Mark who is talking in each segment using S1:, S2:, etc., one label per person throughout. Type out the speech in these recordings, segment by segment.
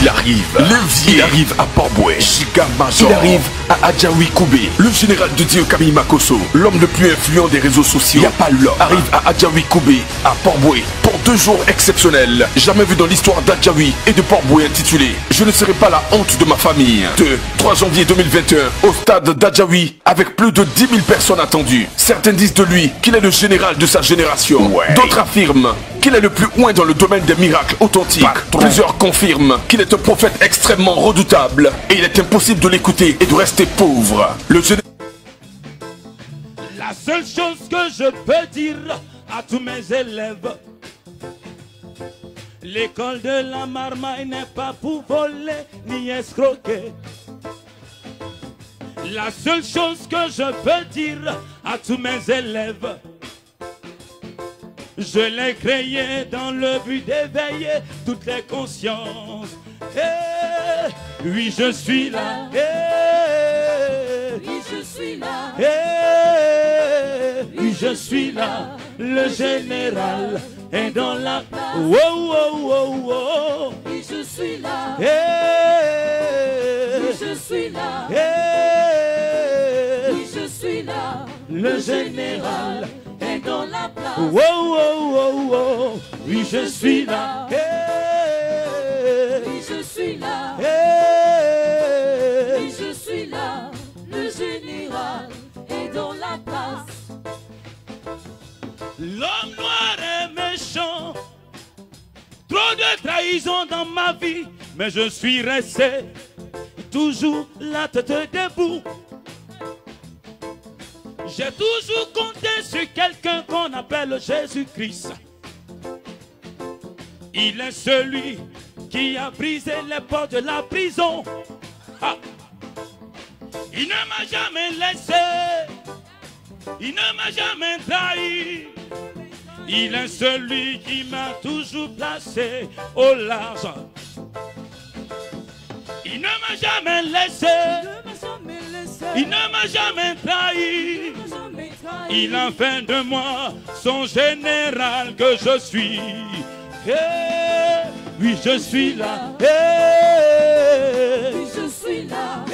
S1: Il arrive. Levier. Il arrive à Port-Boué. Giga Major. Il arrive à Adjaoui Koubé. Le général de Dieu Camille Makosso, l'homme le plus influent des réseaux sociaux. Y'a pas l'homme. Arrive à Adjaoui Koubé, à Port-Boué, pour 2 jours exceptionnels. Jamais vu dans l'histoire d'Adjaoui et de Port-Boué, intitulé Je ne serai pas la honte de ma famille. 3 janvier 2021, au stade d'Adjaoui, avec plus de 10 000 personnes attendues. Certains disent de lui qu'il est le général de sa génération. D'autres affirment qu'il est le plus loin dans le domaine des miracles authentiques. Plusieurs confirment qu'il est un prophète extrêmement redoutable et il est impossible de l'écouter et de rester pauvre.
S2: La seule chose que je peux dire à tous mes élèves, l'école de la Marmaille n'est pas pour voler ni escroquer. La seule chose que je peux dire à tous mes élèves, je l'ai créé dans le but d'éveiller toutes les consciences. Oui, je suis là.
S3: Oui, je suis là.
S2: Oui, je suis là. Le général est dans la... Oh, oh, oh, oh.
S3: Oui, je suis là.
S2: Oui,
S3: je suis là. Oui, je suis là.
S2: Le général
S3: est dans la place.
S2: Oh, oh, oh, oh. Oui, je suis là.
S3: Oui, je suis là. Oui, je suis là. Le général est dans la place.
S2: L'homme noir est méchant. Trop de trahison dans ma vie. Mais je suis resté toujours la tête debout. J'ai toujours compté sur quelqu'un qu'on appelle Jésus-Christ. Il est celui qui a brisé les portes de la prison. Ah. Il ne m'a jamais laissé. Il ne m'a jamais trahi. Il est celui qui m'a toujours placé au large. Il ne m'a jamais laissé. Il ne m'a jamais trahi. Il a fait de moi son général que je suis. Oui, je suis là.
S3: Oui, je suis là.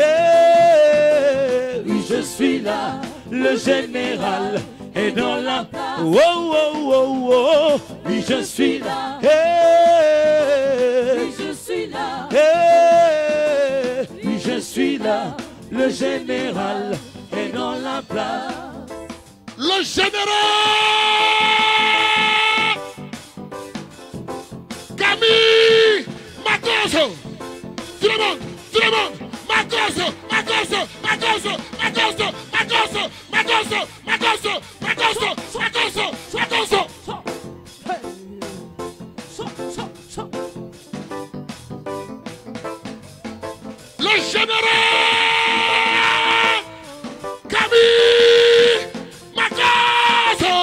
S2: Oui, je suis là. Le général est dans la... Oh, oh, oh, oh. Oui, je suis là.
S3: Oui, je suis là.
S2: Oui, je suis là. Le général est dans la place.
S4: Le général Camille Makosso. Tout le monde, tout le monde. Makosso, Makosso, Makosso, Makosso, Makosso, Makosso, Makosso, Makosso, Makosso, Makosso. Le général Camille Makosso.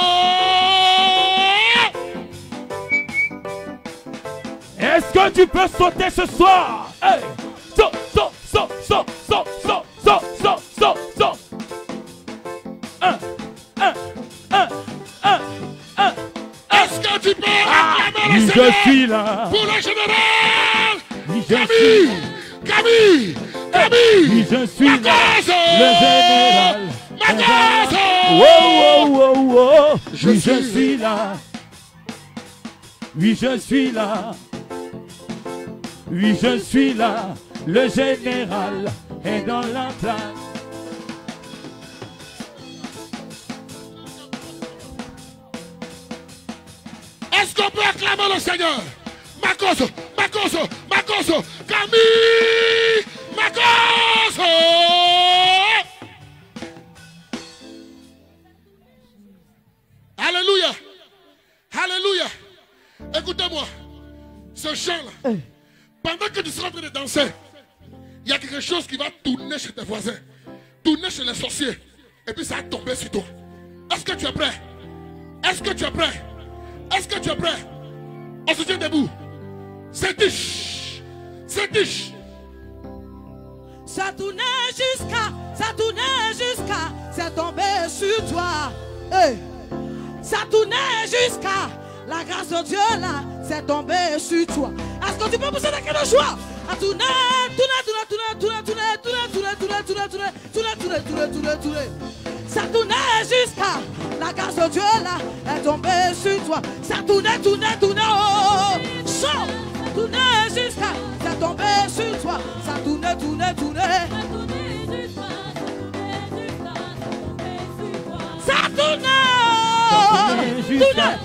S2: Est-ce que tu peux sauter ce soir? Hey! Saut, saut, saut, saut, saut, saut, saut, saut, saut, saut.
S4: Est-ce que tu peux acclamer le
S2: Oui,
S4: Seigneur
S2: je suis là.
S4: pour le général
S2: Oui, je suis là.
S4: Camille, Camille,
S2: Oui, je suis là.
S4: Makosso.
S2: Le général.
S4: Makosso.
S2: Oh, oh, oh, oh. Oui, je suis là. Oui, je suis là. Oui, je suis là. Le général est dans la place.
S4: Est-ce qu'on peut acclamer le Seigneur? Makosso, Makosso, Makosso, Camille, Makosso. Alléluia, alléluia. Écoutez-moi, ce chant-là, pendant que tu seras en train de danser, il y a quelque chose qui va tourner chez tes voisins, tourner chez les sorciers, et puis ça va tomber sur toi. Est-ce que tu es prêt? Est-ce que tu es prêt? Est-ce que tu es prêt? On se tient debout. C'est tiche. C'est tiche.
S3: Ça tournait jusqu'à, c'est tombé sur toi. Hey. Ça tournait jusqu'à, la grâce de Dieu là, c'est tombé sur toi. Est-ce que tu peux pousser des cris de joie? Ça tournait jusqu'à la grâce de Dieu là est tombée sur toi. Ça tournait, oh, ça tournait jusqu'à, c'est tombé sur toi. Ça tournait.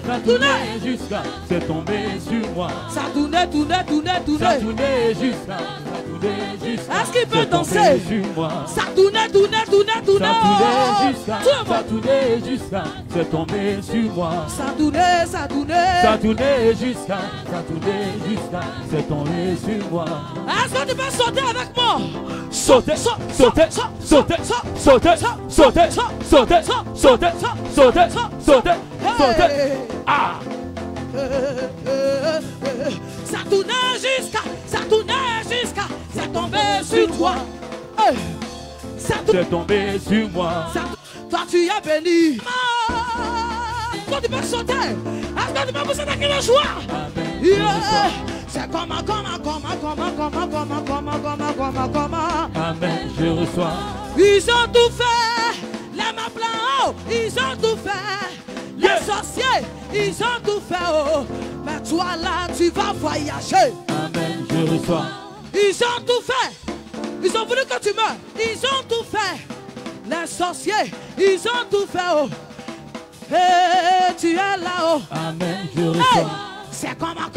S3: Ça tournait
S2: jusqu'à, c'est tombé sur moi.
S3: Ça tournait. Est-ce qu'il peut danser? Ça tournait.
S2: Ça tournait jusqu'à, c'est tombé sur moi.
S3: Ça tournait.
S2: Ça tournait jusqu'à, c'est tombé sur moi.
S3: Est-ce que tu peux sauter avec moi?
S2: Sauter. Ah!
S3: Ça tournait jusqu'à, c'est tombé sur toi.
S2: C'est tombé sur moi.
S3: Toi tu es béni. Toi tu peux sauter. Est-ce que tu peux pousser dans quelle joie? C'est comment.
S2: Amen, je reçois.
S3: Ils ont tout fait. Les mains pleins haut, ils ont tout fait. Les sorciers, ils ont tout fait. Oh. Mais toi là, tu vas voyager.
S2: Amen, je reçois.
S3: Ils ont tout fait. Ils ont voulu que tu meurs. Ils ont tout fait. Les sorciers, ils ont tout fait. Oh. Et tu es là-haut.
S2: Amen, je reçois.
S3: Hey. C'est comment.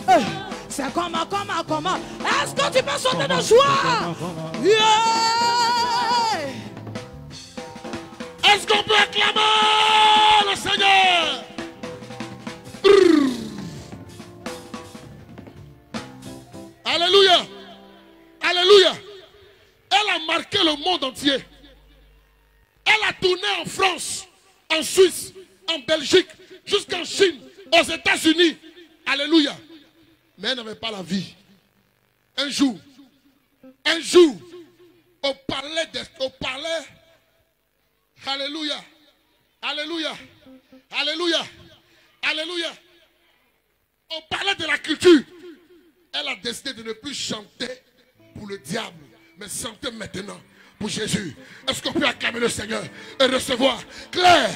S3: Hey. C'est comment. Est-ce que tu peux sauter de joie? Yeah.
S4: Est-ce qu'on peut acclamer le Seigneur? Alléluia. Alléluia. Elle a marqué le monde entier. Elle a tourné en France, en Suisse, en Belgique, jusqu'en Chine, aux États-Unis. Alléluia. Mais elle n'avait pas la vie. Un jour, au palais, alléluia, au palais de la culture, elle a décidé de ne plus chanter pour le diable, mais chanter maintenant pour Jésus. Est-ce qu'on peut acclamer le Seigneur et recevoir Claire,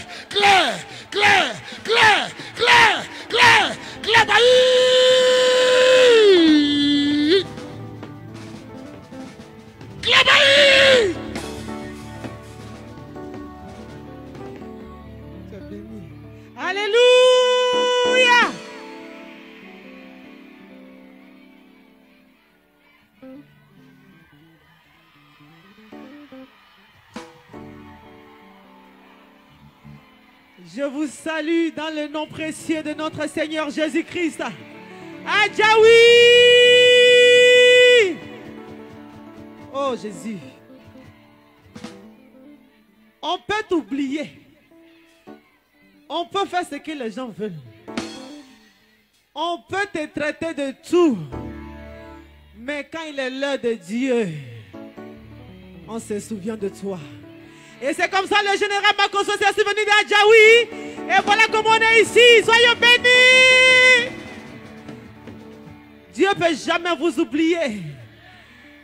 S3: Alléluia.
S5: Je vous salue dans le nom précieux de notre Seigneur Jésus-Christ. Adjaoui! Oh Jésus. On peut t'oublier. On peut faire ce que les gens veulent. On peut te traiter de tout. Mais quand il est l'heure de Dieu, on se souvient de toi. Et c'est comme ça le général Makosso s'est souvenu d'Adjaoui. Et voilà comment on est ici. Soyez bénis. Dieu ne peut jamais vous oublier.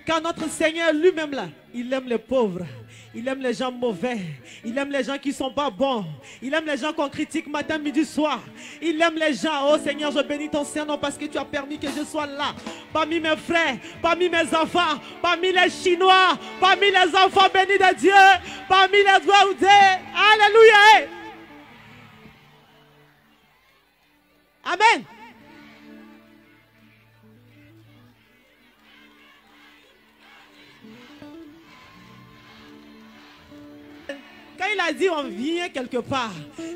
S5: Car notre Seigneur lui-même là, il aime les pauvres. Il aime les gens mauvais. Il aime les gens qui ne sont pas bons. Il aime les gens qu'on critique matin, midi, soir. Il aime les gens. Oh Seigneur, je bénis ton Saint-Nom parce que tu as permis que je sois là. Parmi mes frères, parmi mes enfants, parmi les Chinois, parmi les enfants bénis de Dieu, parmi les Douaoudés. Alléluia. Amen. Quand il a dit on vient quelque part,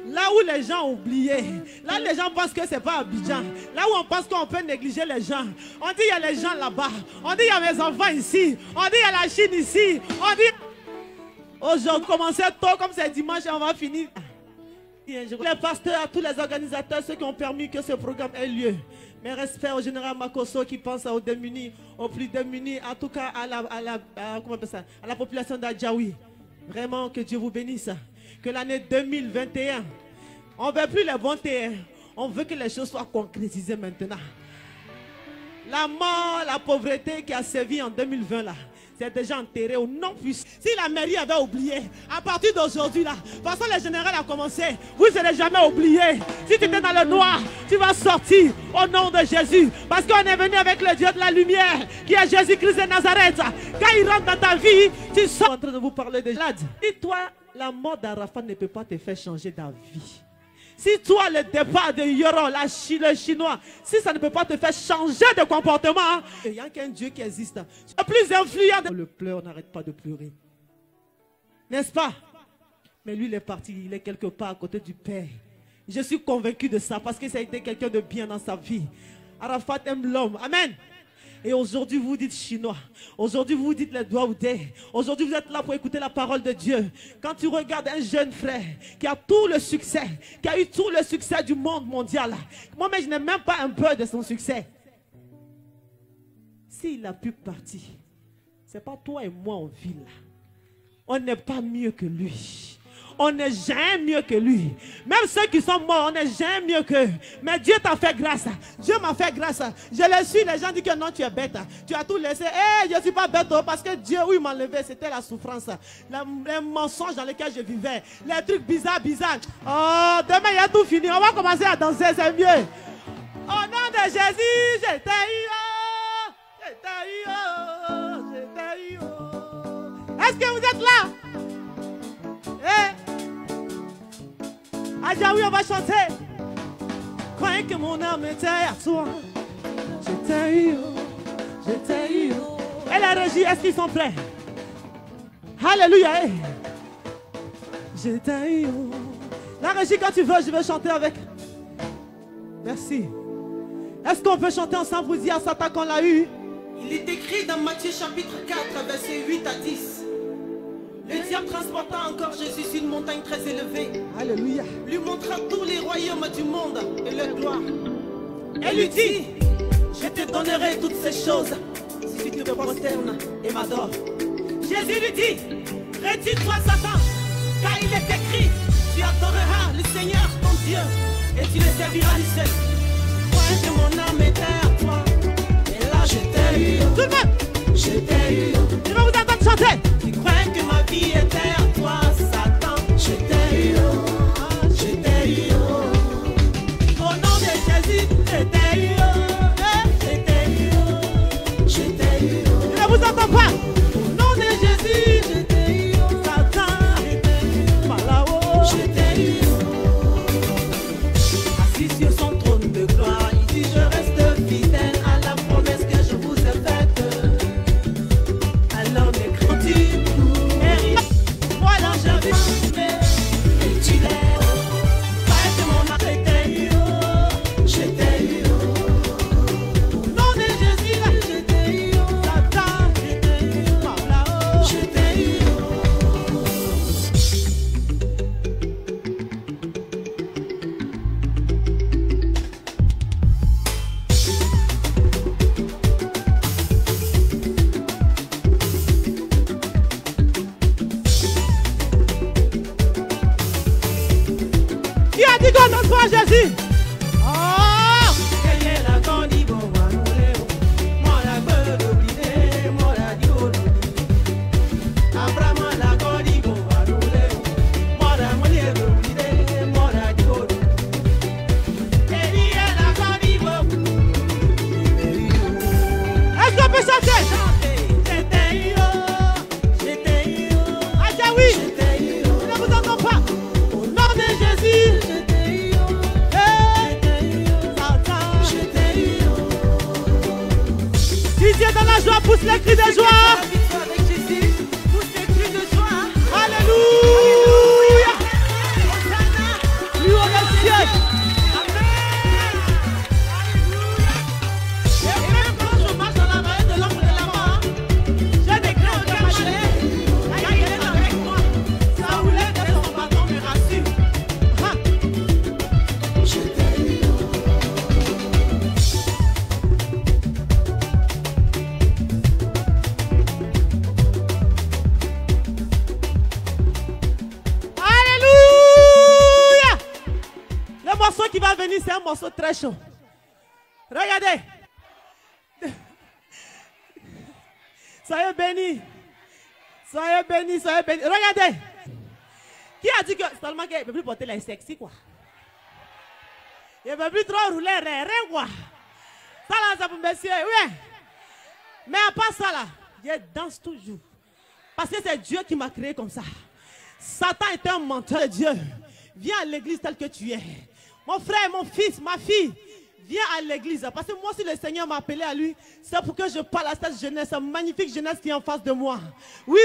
S5: là où les gens ont oublié, là les gens pensent que c'est pas Abidjan, là où on pense qu'on peut négliger les gens, on dit il y a les gens là-bas, on dit il y a mes enfants ici, on dit il y a la Chine ici, on dit aujourd'hui commencer tôt comme c'est dimanche et on va finir. Les pasteurs, tous les organisateurs, ceux qui ont permis que ce programme ait lieu. Mes respects au général Makosso qui pense aux démunis, aux plus démunis, en tout cas à la population d'Adjaoui. Vraiment que Dieu vous bénisse. Que l'année 2021, on ne veut plus les 21, On veut que les choses soient concrétisées maintenant. La mort, la pauvreté qui a servi en 2020 là, c'est déjà enterré au nom puissant. Si la mairie avait oublié, à partir d'aujourd'hui là, parce que le général a commencé, vous ne serez jamais oublié. Si tu étais dans le noir, tu vas sortir au nom de Jésus. Parce qu'on est venu avec le Dieu de la lumière, qui est Jésus-Christ de Nazareth. Quand il rentre dans ta vie, tu sors. En train de vous parler de malade. Et toi, la mort d'Arafat ne peut pas te faire changer ta vie. Si toi, le départ de Yoron, le chinois, si ça ne peut pas te faire changer de comportement, il n'y a qu'un Dieu qui existe. Le plus influent. Le pleur n'arrête pas de pleurer. N'est-ce pas? Mais lui, il est parti, il est quelque part à côté du Père. Je suis convaincu de ça parce que ça a été quelqu'un de bien dans sa vie. Arafat aime l'homme. Amen. Et aujourd'hui, vous dites chinois. Aujourd'hui, vous dites les doigts ou des. Aujourd'hui, vous êtes là pour écouter la parole de Dieu. Quand tu regardes un jeune frère qui a tout le succès, qui a eu tout le succès du monde mondial, moi-même, je n'ai même pas un peu de son succès. S'il a pu partir, ce n'est pas toi et moi en ville. On n'est pas mieux que lui. On n'est jamais mieux que lui. Même ceux qui sont morts, on n'est jamais mieux qu'eux. Mais Dieu t'a fait grâce. Dieu m'a fait grâce. Je le suis, les gens disent que non, tu es bête. Tu as tout laissé. Je ne suis pas bête parce que Dieu, où il m'a enlevé, c'était la souffrance. Les mensonges dans lesquels je vivais. Les trucs bizarres. Oh, demain, il y a tout fini. On va commencer à danser, c'est mieux. Au nom de Jésus, je t'ai eu. Est-ce que vous êtes là? Adjaoui, on va chanter. Croyez que mon âme était à toi. Je t'ai eu. Et la régie, est-ce qu'ils sont prêts? Alléluia. Je t'ai eu. La régie, quand tu veux, je vais chanter avec. Merci. Est-ce qu'on peut chanter ensemble pour dire à Satan qu'on l'a eu?
S6: Il est écrit dans Matthieu chapitre 4, versets 8 à 10. Le diable transporta encore Jésus sur une montagne très élevée.
S5: Alléluia.
S6: Lui montra tous les royaumes du monde et leur gloire.
S5: Et lui dit,
S6: je te donnerai toutes ces choses si tu te prosternes et m'adores.
S5: Jésus lui dit,
S6: retire-toi Satan, car il est écrit, tu adoreras le Seigneur ton Dieu et tu le serviras lui seul. Crois que mon âme était à toi. Et là je t'ai eu.
S5: Tout le monde.
S6: Je t'ai eu.
S5: Je vais vous entendre chanter.
S6: Tu crois que ma vie était à toi, Satan. Je t'ai eu. Je t'ai eu. Au nom de Jésus, je t'ai eu. Je t'ai eu. Je t'ai eu.
S5: Je ne vous entends pas.
S6: Au nom de Jésus, je t'ai eu.
S5: Satan.
S6: Je t'ai eu.
S5: Malao.
S6: Je t'ai eu. Assis sur son trône de gloire, il dit je reste fidèle à la promesse que je vous ai faite. Alors m'écris-tu voilà j'avais et tu l'es. Pas que mon âme t'ai eu. Je t'ai eu. Au nom de Jésus là, je t'ai eu.
S5: Satan.
S6: Je t'ai eu.
S5: Malao.
S6: Je t'ai eu.
S5: Qui a dit qu'on donne pas à Jésus? Oh! Est-ce qu'on peut chanter? Adjaoui, je ne vous entends pas. Au nom de Jésus. Si Dieu dans la joie, pousse les cris de joie. Alléluia. Lui au ciel.
S6: Et même quand je marche dans la vallée de l'ombre de la mort, je déclare que ma chair, car il est avec moi. Sa roulette de son bâton me rassure. Je t'ai eu.
S5: morceau qui va venir, c'est un morceau très chaud. Regardez. Soyez bénis. Soyez bénis, soyez bénis. Regardez. Qui a dit que seulement qu'il ne peut plus porter les sexy quoi? Il ne peut plus trop rouler, rien quoi. Ça là, c'est pour monsieur, oui. Mais à part ça là, je danse toujours. Parce que c'est Dieu qui m'a créé comme ça. Satan est un menteur de Dieu. Viens à l'église tel que tu es. Mon frère, mon fils, ma fille, viens à l'église. Parce que moi, si le Seigneur m'a appelé à lui, c'est pour que je parle à cette jeunesse, cette magnifique jeunesse qui est en face de moi. Oui,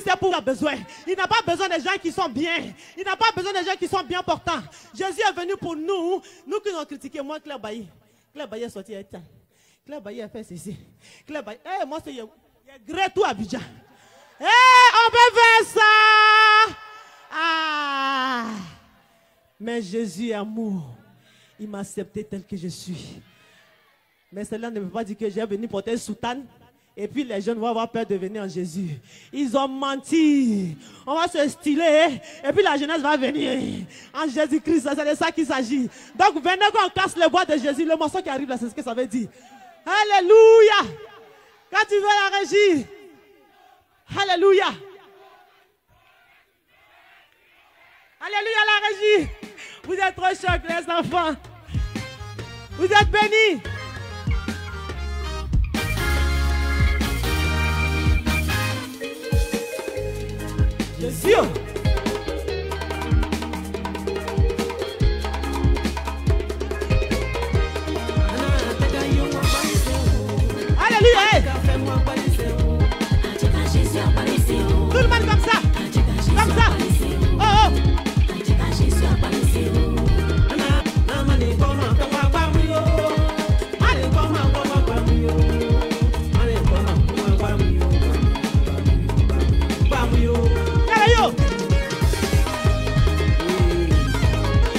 S5: c'est pour qu'il a besoin. Il n'a pas besoin des gens qui sont bien. Il n'a pas besoin des gens qui sont bien portants. Jésus est venu pour nous. Nous qui nous avons critiqué, moi, Claire Bailly. Claire Bailly est sorti. Claire Bailly a fait ceci. Claire Bailly, moi, c'est gré tout Abidjan. On peut faire ça. Ah. Mais Jésus est amour. Il m'a accepté tel que je suis. Mais cela ne veut pas dire que j'ai venu porter soutane. Et puis les jeunes vont avoir peur de venir en Jésus. Ils ont menti. On va se styler. Et puis la jeunesse va venir. En Jésus-Christ, c'est de ça qu'il s'agit. Donc venez qu'on casse le bois de Jésus. Le morceau qui arrive là, c'est ce que ça veut dire. Alléluia. Quand tu veux la régie. Alléluia. Alléluia la régie. Vous êtes trop chocs les enfants. Vous êtes bénis. Jésus. Alléluia. Tout le monde comme ça. Comme ça. Oh.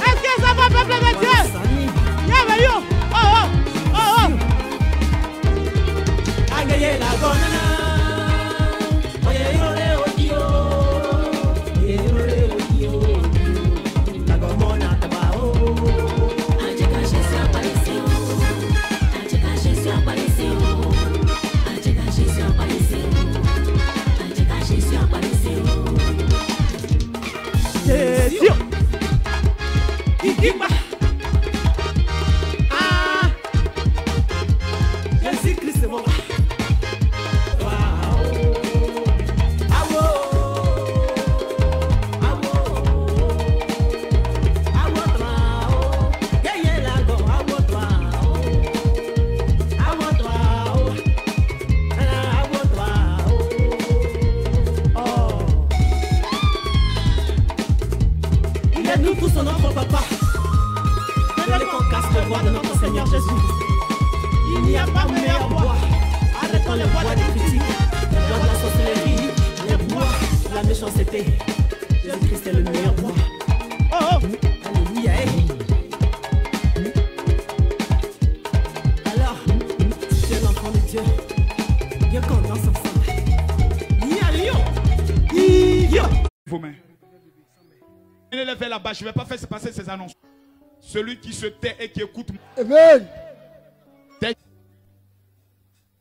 S5: Est-ce que ça va, peuple de Dieu? Bienvenue. Oh. Agayé la bonne. Jésus-Christ, c'est mon roi. Nous tous en notre papa. Venez qu'on casse le bois de notre Seigneur Jésus. Il n'y a pas meilleur bois. Arrêtons les bois des critiques, les bois de la sorcellerie, les bois de la méchanceté. Jésus-Christ est le meilleur bois. Oh. Alléluia. Alors, tu es l'enfant de Dieu. Viens qu'on danse ensemble.
S2: Vos mains. Venez les vers là-bas, je ne vais pas faire passer ces annonces. Celui qui se tait et qui écoute.
S4: Amen.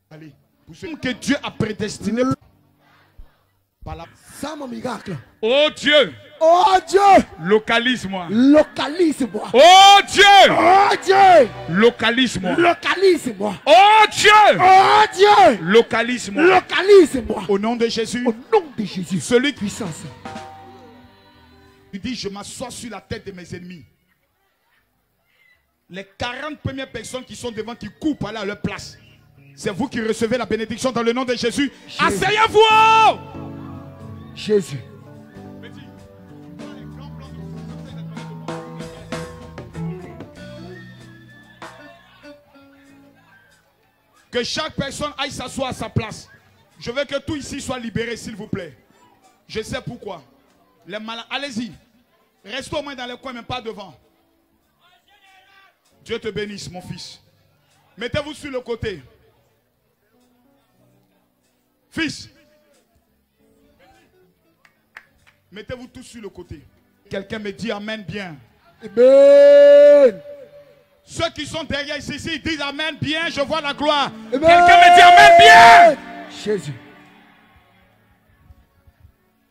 S2: Allez, pour ce que Dieu a prédestiné.
S4: Ça, mon miracle.
S2: Oh Dieu.
S4: Oh Dieu.
S2: Localise-moi.
S4: Localise-moi.
S2: Oh Dieu.
S4: Oh Dieu.
S2: Localise-moi.
S4: Localise-moi.
S2: Oh Dieu.
S4: Oh Dieu.
S2: Localise-moi.
S4: Localise-moi.
S2: Au nom de Jésus.
S4: Au nom de Jésus.
S2: Celui qui
S4: puissance.
S2: Il dit, je m'assois sur la tête de mes ennemis. Les 40 premières personnes qui sont devant, qui courent par là à leur place. C'est vous qui recevez la bénédiction dans le nom de Jésus. Asseyez-vous.
S4: Jésus.
S2: Que chaque personne aille s'asseoir à sa place. Je veux que tout ici soit libéré, s'il vous plaît. Je sais pourquoi. Les malades, allez-y. Restez au moins dans les coins, mais pas devant. Dieu te bénisse, mon fils. Mettez-vous sur le côté. Fils. Mettez-vous tous sur le côté. Quelqu'un me dit Amen bien.
S4: Amen. Amen.
S2: Ceux qui sont derrière ici disent Amen bien, je vois la gloire.
S4: Amen.
S2: Quelqu'un me dit Amen bien.
S4: Jésus.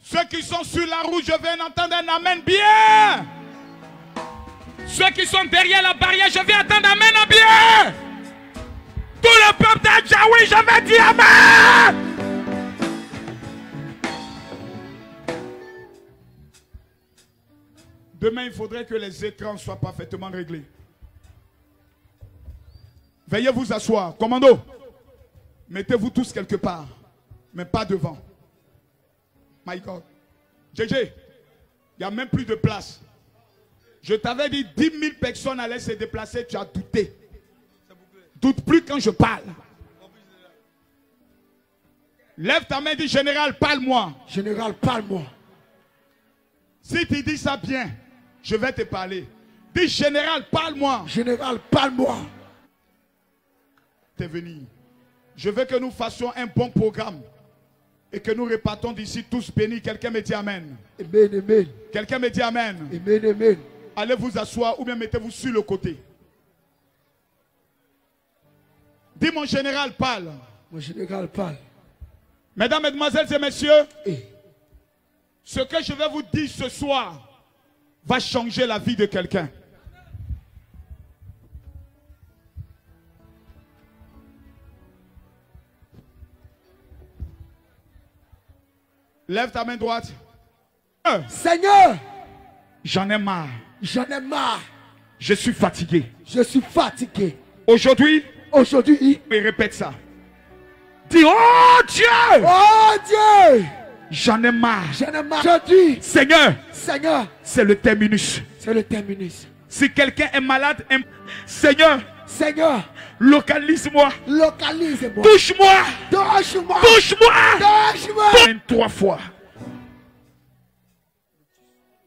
S2: Ceux qui sont sur la route, je viens entendre un Amen bien. Ceux qui sont derrière la barrière, je viens entendre Amen bien. Tout le peuple d'Adjaoui, je vais dire Amen. Demain, il faudrait que les écrans soient parfaitement réglés. Veuillez vous asseoir. Commando, mettez-vous tous quelque part, mais pas devant. My God. JJ, il n'y a même plus de place. Je t'avais dit 10 000 personnes allaient se déplacer, tu as douté. Doute plus quand je parle. Lève ta main, dis général, parle-moi.
S4: Général, parle-moi.
S2: Si tu dis ça bien, je vais te parler. Dis général, parle-moi.
S4: Général, parle-moi.
S2: T'es venu. Je veux que nous fassions un bon programme et que nous repartons d'ici tous bénis. Quelqu'un me dit Amen.
S4: Amen, amen.
S2: Quelqu'un me dit Amen.
S4: Amen, amen.
S2: Allez vous asseoir ou bien mettez-vous sur le côté. Dis mon général parle.
S4: Mon général parle.
S2: Mesdames, mesdemoiselles et messieurs,
S4: Et
S2: ce que je vais vous dire ce soir va changer la vie de quelqu'un. Lève ta main droite.
S4: Seigneur,
S2: J'en ai marre.
S4: j'en ai marre.
S2: Je suis fatigué.
S4: Je suis fatigué.
S2: Aujourd'hui,
S4: Aujourd'hui,
S2: mais répète ça. Dis, oh Dieu,
S4: oh Dieu,
S2: j'en ai marre.
S4: j'en ai marre. Aujourd'hui,
S2: Seigneur,
S4: Seigneur,
S2: c'est le terminus.
S4: c'est le terminus.
S2: Si quelqu'un est malade, Seigneur,
S4: Seigneur,
S2: localise-moi.
S4: localise-moi.
S2: Touche-moi.
S4: Touche-moi.
S2: Touche-moi.
S4: Touche-moi.
S2: 23 fois.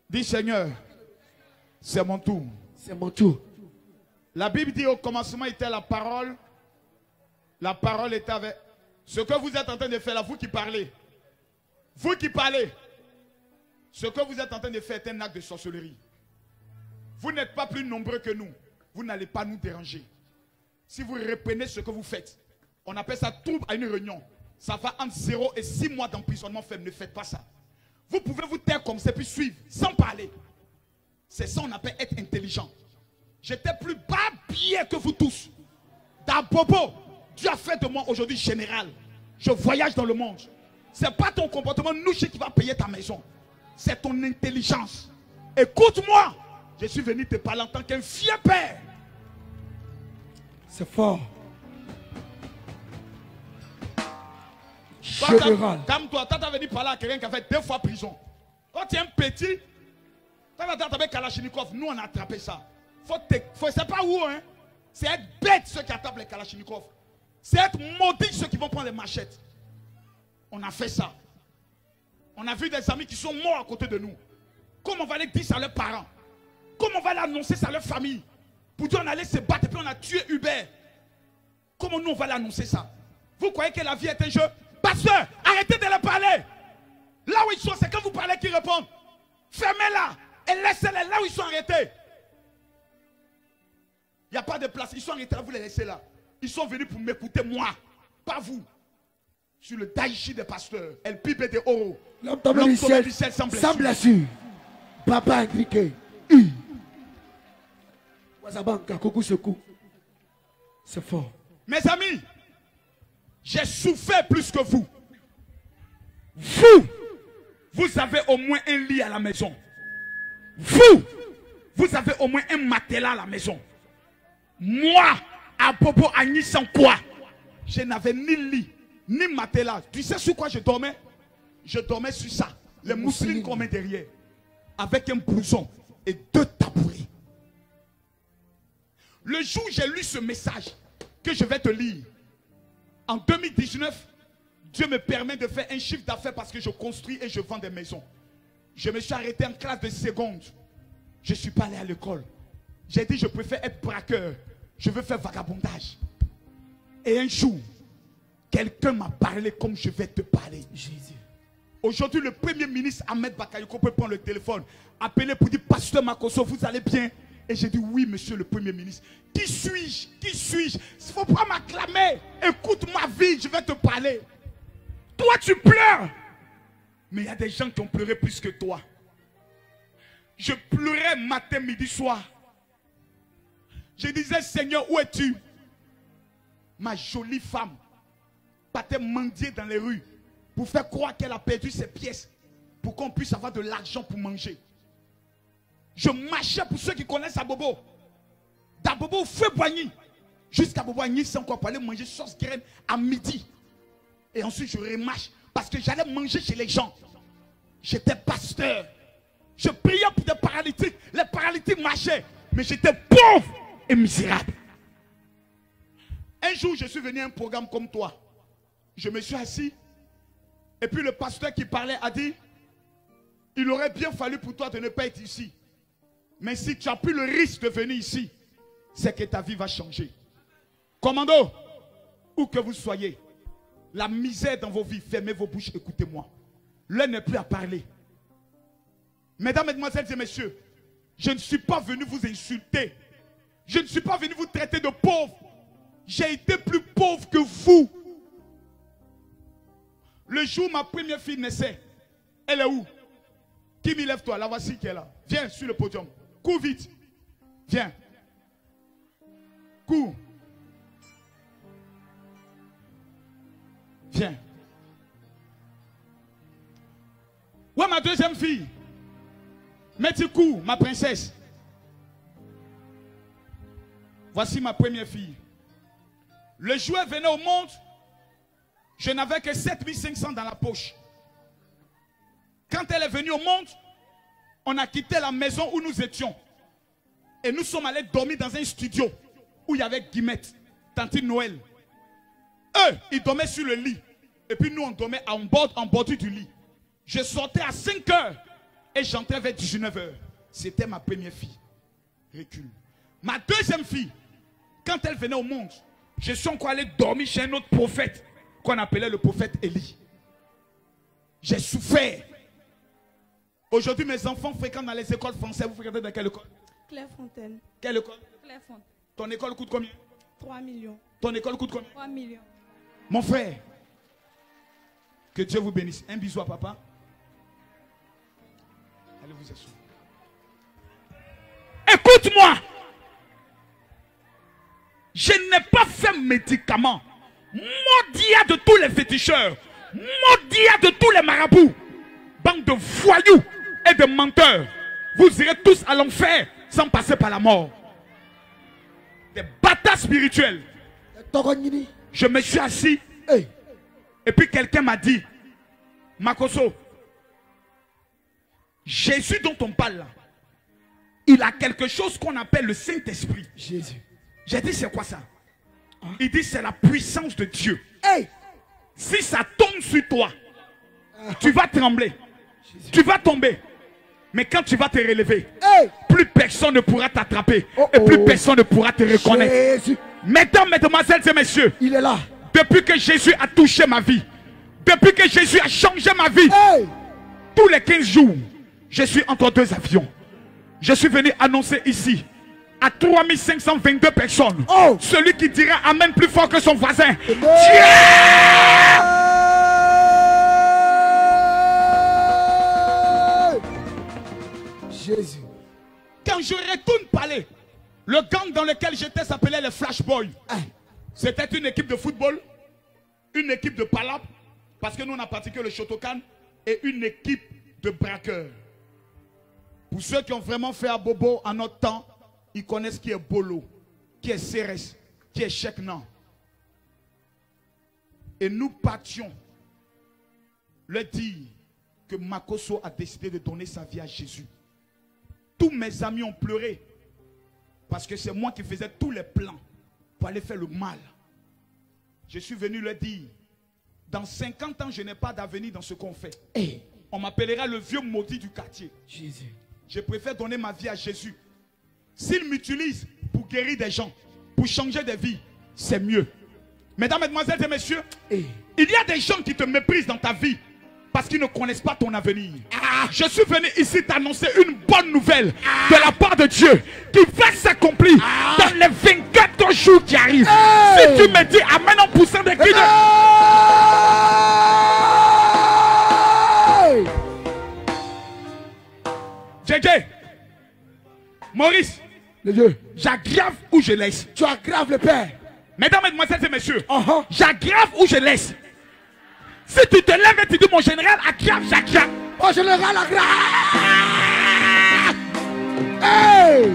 S2: Dis Seigneur, c'est mon tour.
S4: C'est mon tour.
S2: La Bible dit au commencement était la parole. La parole était avec... Ce que vous êtes en train de faire là, vous qui parlez. Vous qui parlez. Ce que vous êtes en train de faire est un acte de sorcellerie. Vous n'êtes pas plus nombreux que nous. Vous n'allez pas nous déranger. Si vous reprenez ce que vous faites, on appelle ça trouble à une réunion. Ça va entre 0 et 6 mois d'emprisonnement ferme. Ne faites pas ça. Vous pouvez vous taire comme ça puis suivre sans parler. C'est ça qu'on appelle être intelligent. J'étais plus babillé que vous tous. Dans Bobo, Dieu a fait de moi aujourd'hui général. Je voyage dans le monde. Ce n'est pas ton comportement nouché qui va payer ta maison. C'est ton intelligence. Écoute-moi. Je suis venu te parler en tant qu'un fier père.
S4: C'est fort.
S2: Toi,
S4: Général.
S2: calme-toi. Toi, tu as venu parler à quelqu'un qui a fait 2 fois prison. Quand tu es un petit, tu as attrapé Kalachnikov. Nous, on a attrapé ça. C'est pas où, hein. C'est être bête ceux qui attrapent les Kalachnikov. C'est être maudit ceux qui vont prendre les machettes. On a fait ça. On a vu des amis qui sont morts à côté de nous. Comment on va aller dire ça à leurs parents? Comment on va l'annoncer ça à leur famille? Pour dire on allait se battre et puis on a tué Hubert. Comment nous on va l'annoncer ça? Vous croyez que la vie est un jeu? Pasteur, arrêtez de leur parler. Là où ils sont, c'est quand vous parlez qu'ils répondent. Fermez-la et laissez-les là où ils sont arrêtés. Il n'y a pas de place. Ils sont arrêtés là, vous les laissez là. Ils sont venus pour m'écouter moi, pas vous. Sur le Daichi des pasteurs. El Pibe de Oro.
S4: L'homme tombé du ciel sans blessure. Papa impliqué. Wazabanka, coucou secoue. C'est fort.
S2: Mes amis, j'ai souffert plus que vous. Vous avez au moins un lit à la maison. Vous avez au moins un matelas à la maison. Moi, à Bobo, à Nissan quoi, je n'avais ni lit, ni matelas. Tu sais sur quoi je dormais? Je dormais sur ça. Les mousselines qu'on met derrière. Avec un blouson et 2 tabourets. Le jour où j'ai lu ce message que je vais te lire, en 2019, Dieu me permet de faire un chiffre d'affaires parce que je construis et je vends des maisons. Je me suis arrêté en classe de seconde. Je ne suis pas allé à l'école. J'ai dit je préfère être braqueur. Je veux faire vagabondage. Et un jour, quelqu'un m'a parlé comme je vais te parler.
S4: Jésus.
S2: Aujourd'hui, le premier ministre Ahmed Bakayoko peut prendre le téléphone, appeler pour dire Pasteur Makosso, vous allez bien? Et j'ai dit, oui, monsieur le Premier ministre. Qui suis-je? Qui suis-je? Il ne faut pas m'acclamer. Écoute ma vie, je vais te parler. Toi, tu pleures. Mais il y a des gens qui ont pleuré plus que toi. Je pleurais matin, midi, soir. Je disais, Seigneur, où es-tu? Ma jolie femme partait mendier dans les rues pour faire croire qu'elle a perdu ses pièces pour qu'on puisse avoir de l'argent pour manger. Je marchais, pour ceux qui connaissent Abobo, d'Abobo au feu Boigny jusqu'à Boigny, c'est encore pour aller manger sauce graine à midi. Et ensuite je remarche parce que j'allais manger chez les gens. J'étais pasteur. Je priais pour des paralytiques. Les paralytiques marchaient. Mais j'étais pauvre et misérable. Un jour, je suis venu à un programme comme toi. Je me suis assis. Et puis le pasteur qui parlait a dit, il aurait bien fallu pour toi de ne pas être ici. Mais si tu as pris le risque de venir ici, c'est que ta vie va changer. Commando, où que vous soyez, la misère dans vos vies, fermez vos bouches, écoutez-moi. L'heure n'est plus à parler. Mesdames, mesdemoiselles et messieurs, je ne suis pas venu vous insulter. Je ne suis pas venu vous traiter de pauvre. J'ai été plus pauvre que vous. Le jour où ma première fille naissait, elle est où? Qui m'y lève-toi? La voici qui est là. Viens sur le podium. Cours vite. Viens. Cours. Viens. Où est ma deuxième fille? Mets-tu cours, ma princesse. Voici ma première fille. Le jour où elle venait au monde, je n'avais que 7500 dans la poche. Quand elle est venue au monde, on a quitté la maison où nous étions. Et nous sommes allés dormir dans un studio où il y avait Guimette, Tantine Noël. Eux, ils dormaient sur le lit. Et puis nous, on dormait en bordure du lit. Je sortais à 5 heures et j'entrais vers 19 heures. C'était ma première fille. Recule. Ma deuxième fille, quand elle venait au monde, je suis encore allé dormir chez un autre prophète qu'on appelait le prophète Élie. J'ai souffert. Aujourd'hui, mes enfants fréquentent dans les écoles françaises. Vous fréquentez dans quelle école?
S7: Clairefontaine.
S2: Quelle école?
S7: Clairefontaine.
S2: Ton école coûte combien?
S7: 3 millions.
S2: Ton école coûte combien?
S7: 3 millions.
S2: Mon frère, que Dieu vous bénisse. Un bisou à papa. Allez vous asseoir. Écoute-moi. Je n'ai pas fait médicament. Maudit de tous les féticheurs. Maudit de tous les marabouts. Bande de voyous et de menteurs. Vous irez tous à l'enfer sans passer par la mort. Des bâtards spirituels. Je me suis assis. Et puis quelqu'un m'a dit, Makoso, Jésus dont on parle là, il a quelque chose qu'on appelle le Saint-Esprit.
S8: Jésus.
S2: J'ai dit, c'est quoi ça? Il dit, c'est la puissance de Dieu. Si ça tombe sur toi, tu vas trembler. Jésus. Tu vas tomber. Mais quand tu vas te relever, plus personne ne pourra t'attraper. Et plus personne ne pourra te reconnaître.
S8: Jésus.
S2: Mesdames, mesdemoiselles et messieurs,
S8: il est là.
S2: Depuis que Jésus a touché ma vie, depuis que Jésus a changé ma vie, tous les 15 jours, je suis entre deux avions. Je suis venu annoncer ici à 3522 personnes. Celui qui dira Amen plus fort que son voisin.
S8: Jésus.
S2: Quand je retourne parler, le gang dans lequel j'étais s'appelait les Flash Boys. C'était une équipe de football, une équipe de palap, parce que nous on a pratiqué le Shotokan, et une équipe de braqueurs. Pour ceux qui ont vraiment fait à Bobo en notre temps, ils connaissent qui est Bolo, qui est Cérès, qui est Cheknan. Et nous partions leur dire que Makoso a décidé de donner sa vie à Jésus. Tous mes amis ont pleuré parce que c'est moi qui faisais tous les plans pour aller faire le mal. Je suis venu leur dire, dans 50 ans, je n'ai pas d'avenir dans ce qu'on fait. On m'appellera le vieux maudit du quartier.
S8: Jésus.
S2: Je préfère donner ma vie à Jésus. S'il m'utilise pour guérir des gens, pour changer des vies, c'est mieux. Mesdames, mesdemoiselles et messieurs, il y a des gens qui te méprisent dans ta vie. Parce qu'ils ne connaissent pas ton avenir. Je suis venu ici t'annoncer une bonne nouvelle de la part de Dieu qui va s'accomplir dans les 24 jours qui arrivent. Si tu me dis Amen en poussant des cris de... JJ, Maurice, j'aggrave ou je laisse?
S4: Tu aggraves le Père.
S2: Mesdames, mesdemoiselles et messieurs, j'aggrave ou je laisse? Si tu te lèves et tu dis mon général aggrave, j'aggrave.
S4: Mon général aggrave. Hey!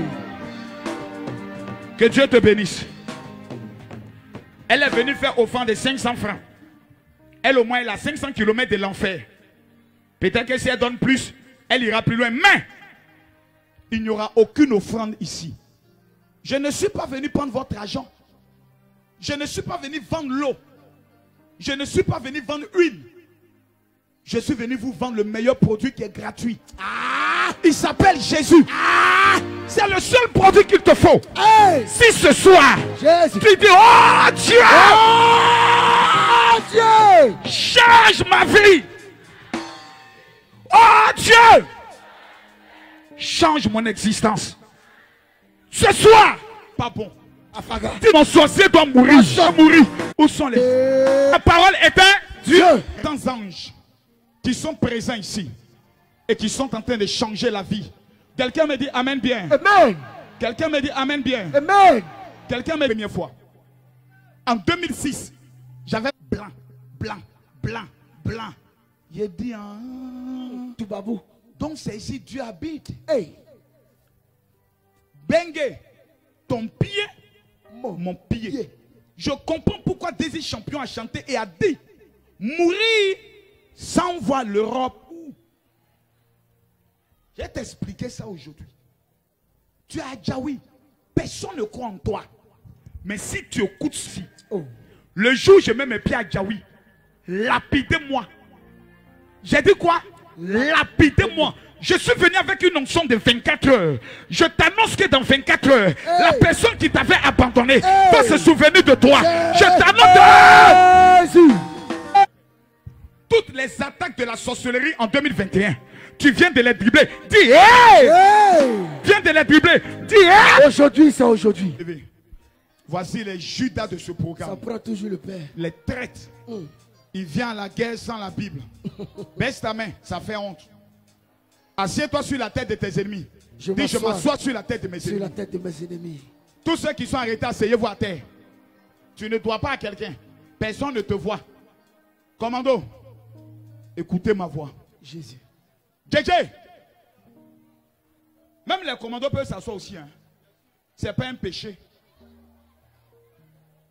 S2: Que Dieu te bénisse. Elle est venue faire offrande de 500 francs. Elle au moins elle a 500 km de l'enfer. Peut-être que si elle donne plus, elle ira plus loin. Mais il n'y aura aucune offrande ici. Je ne suis pas venu prendre votre argent. Je ne suis pas venu vendre l'eau. Je ne suis pas venu vendre huile. Je suis venu vous vendre le meilleur produit qui est gratuit. Il s'appelle Jésus. C'est le seul produit qu'il te faut. Si ce soir,
S4: Jésus.
S2: tu dis, oh Dieu,
S4: Oh Dieu,
S2: change ma vie. Oh Dieu, change mon existence. Ce soir, pas bon. Dis, mon sorcier doit mourir. Je dois mourir. Où sont les... La parole était Dieu. Tant d'anges qui sont présents ici et qui sont en train de changer la vie. Quelqu'un me dit Amen bien.
S4: Amen.
S2: Quelqu'un me dit Amen bien.
S4: Amen.
S2: Quelqu'un me dit première fois. En 2006, j'avais blanc, blanc, blanc, blanc. J'ai dit,
S4: Tout babou.
S2: donc c'est ici Dieu habite.
S4: Hey.
S2: Bengue, ton pied, mon pied. Je comprends pourquoi Désir Champion a chanté et a dit mourir sans voir l'Europe. Je vais t'expliquer ça aujourd'hui. Tu es à Djaoui. Personne ne croit en toi. Mais si tu écoutes ceci, le jour où je mets mes pieds à Djaoui, lapidez-moi. J'ai dit quoi? Lapidez-moi. Je suis venu avec une onction de 24 heures. Je t'annonce que dans 24 heures, la personne qui t'avait abandonné va se souvenir de toi. Je t'annonce toutes les attaques de la sorcellerie en 2021. Tu viens de les dribbler. Dis hey! Viens de les dribbler. Dis hey!
S4: Aujourd'hui, c'est aujourd'hui.
S2: Voici les Judas de ce programme.
S4: Ça prend toujours le Père.
S2: Les traîtres. Il vient à la guerre sans la Bible. Baisse ta main, ça fait honte. Assieds-toi sur la tête de tes ennemis.
S4: Je
S2: m'assois sur la tête de mes ennemis.
S4: Sur la tête de mes ennemis.
S2: Tous ceux qui sont arrêtés, asseyez-vous à terre. Tu ne dois pas à quelqu'un. Personne ne te voit. Commando, écoutez ma voix.
S4: Jésus.
S2: JJ. Même les commandos peuvent s'asseoir aussi. Hein. Ce n'est pas un péché.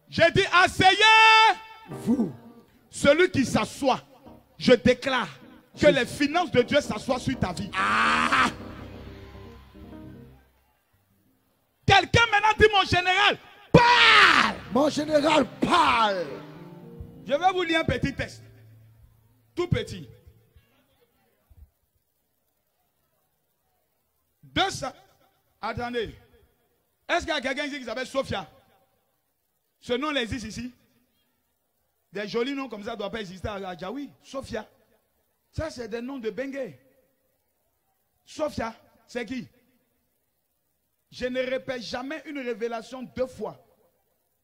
S2: J'ai dit asseyez-vous. Celui qui s'assoit, je déclare que les finances de Dieu s'assoient sur ta vie. Quelqu'un maintenant dit mon général, parle.
S4: Mon général parle.
S2: Je vais vous lire un petit texte. Tout petit. 200. Attendez. Est-ce qu'il y a quelqu'un ici qui s'appelle Sophia? Ce nom existe ici. Des jolis noms comme ça ne doivent pas exister à Djaoui. Sophia. Ça, c'est des noms de Bengue. Sophia, c'est qui? Je ne répète jamais une révélation deux fois.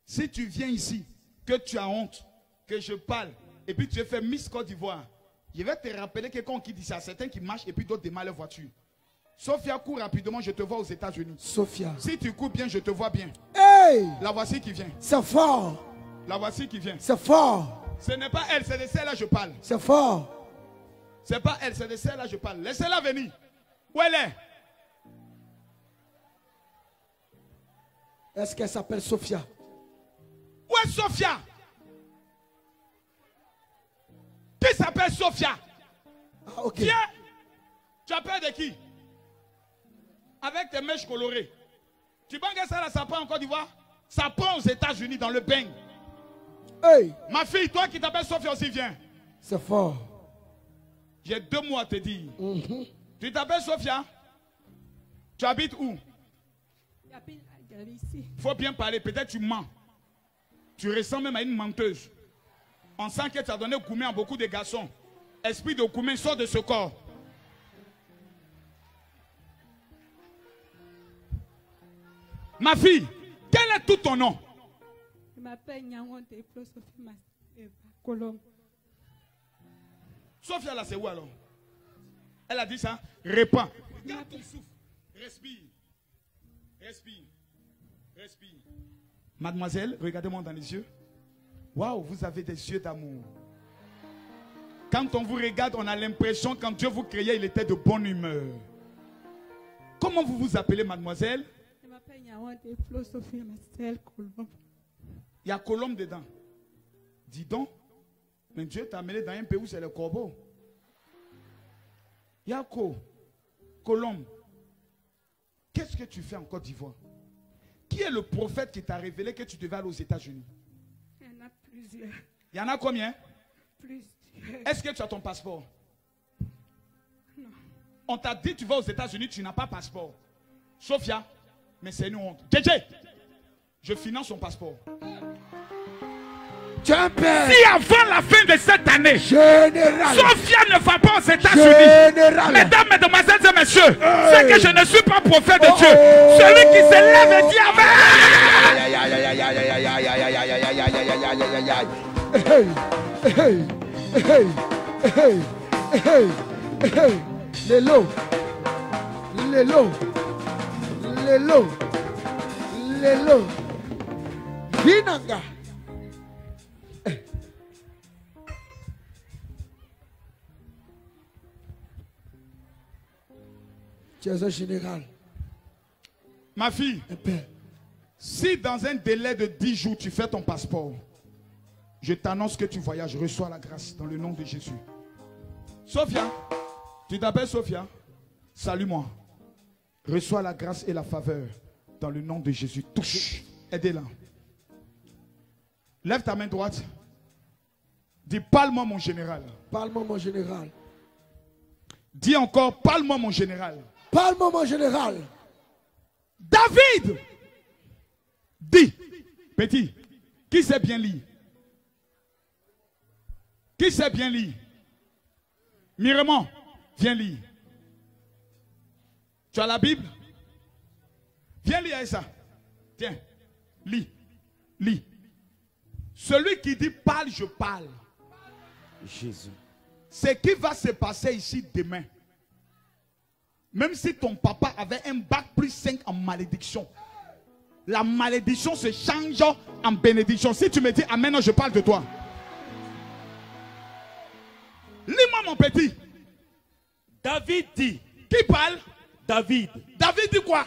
S2: Si tu viens ici, que tu as honte, que je parle, et puis tu as fait Miss Côte d'Ivoire, je vais te rappeler que quand on quitte ici, il y a certains qui marchent et puis d'autres démarrent leur voiture. Sophia, cours rapidement, je te vois aux États-Unis.
S4: Sophia.
S2: Si tu cours bien, je te vois bien.
S4: Hey!
S2: La voici qui vient.
S4: C'est fort.
S2: La voici qui vient.
S4: C'est fort.
S2: Ce n'est pas elle, c'est de celle-là que je parle.
S4: C'est fort.
S2: C'est pas elle, c'est de celle-là que je parle. Laissez-la venir. Où elle est?
S4: Est-ce qu'elle s'appelle Sophia?
S2: Où est Sophia? Qui s'appelle Sophia?
S4: Ah, ok.
S2: Viens. Tu as peur de qui? Avec tes mèches colorées. Tu penses que ça là, ça prend en Côte d'Ivoire? Ça prend aux États-Unis dans le bain.
S4: Hey!
S2: Ma fille, toi qui t'appelles Sophia aussi, viens.
S4: C'est fort.
S2: J'ai 2 mots à te dire. Tu t'appelles Sophia? Tu habites où?
S7: Ici.
S2: Il faut bien parler. Peut-être tu mens. Tu ressembles même à une menteuse. On sent que tu as donné gourmet à beaucoup de garçons. Esprit de Koumé, sort de ce corps. Ma fille, quel est tout ton nom?
S7: Je m'appelle Nyangonte Sophie Colombe.
S2: Sophia là, c'est où alors? Elle a dit ça. Répands. Regarde ton souffle. Respire. Respire. Respire. Mademoiselle, regardez-moi dans les yeux. Waouh, vous avez des yeux d'amour. Quand on vous regarde, on a l'impression quand Dieu vous créait, il était de bonne humeur. Comment vous vous appelez, mademoiselle?
S7: Je m'appelle Nyangonte Sophie Colombe.
S2: Il y a Colombe dedans. Dis donc, mais Dieu t'a amené dans un pays où c'est le corbeau. Il y a Colombe. Qu'est-ce que tu fais en Côte d'Ivoire? Qui est le prophète qui t'a révélé que tu devais aller aux États-Unis?
S7: Il y en a plusieurs.
S2: Il y en a combien?
S7: Plusieurs.
S2: Est-ce que tu as ton passeport?
S7: Non.
S2: On t'a dit tu vas aux États-Unis, tu n'as pas passeport. Sophia, mais c'est une honte. JJ, je finance son passeport.
S4: Tu as un père.
S2: Si avant la fin de cette année,
S4: Général.
S2: Sophia ne va pas aux États-Unis,
S4: Général.
S2: mesdames, mesdemoiselles et messieurs, c'est que je ne suis pas prophète de Dieu. Celui qui se lève et dit
S4: Amen. Lélo. Vinanga. Tu es un général.
S2: ma fille, si dans un délai de 10 jours tu fais ton passeport, je t'annonce que tu voyages, reçois la grâce dans le nom de Jésus. Sophia, tu t'appelles Sophia? Salue-moi. Reçois la grâce et la faveur dans le nom de Jésus. Touche, aidez-la. Lève ta main droite. Dis, parle-moi mon général.
S4: Parle-moi mon général.
S2: Dis encore, parle-moi mon général.
S4: Parle-moi mon général.
S2: David. Dis, petit, qui sait bien lire? Qui sait bien lire? Miremont, viens lire. Tu as la Bible? Viens lire ça. Tiens, lis. Lis. Celui qui dit parle, je parle.
S1: Jésus.
S2: Ce qui va se passer ici demain. Même si ton papa avait un bac plus 5 en malédiction, la malédiction se change en bénédiction. Si tu me dis amen, je parle de toi. Lis-moi mon petit.
S8: David dit.
S2: Qui parle?
S8: David.
S2: David dit quoi?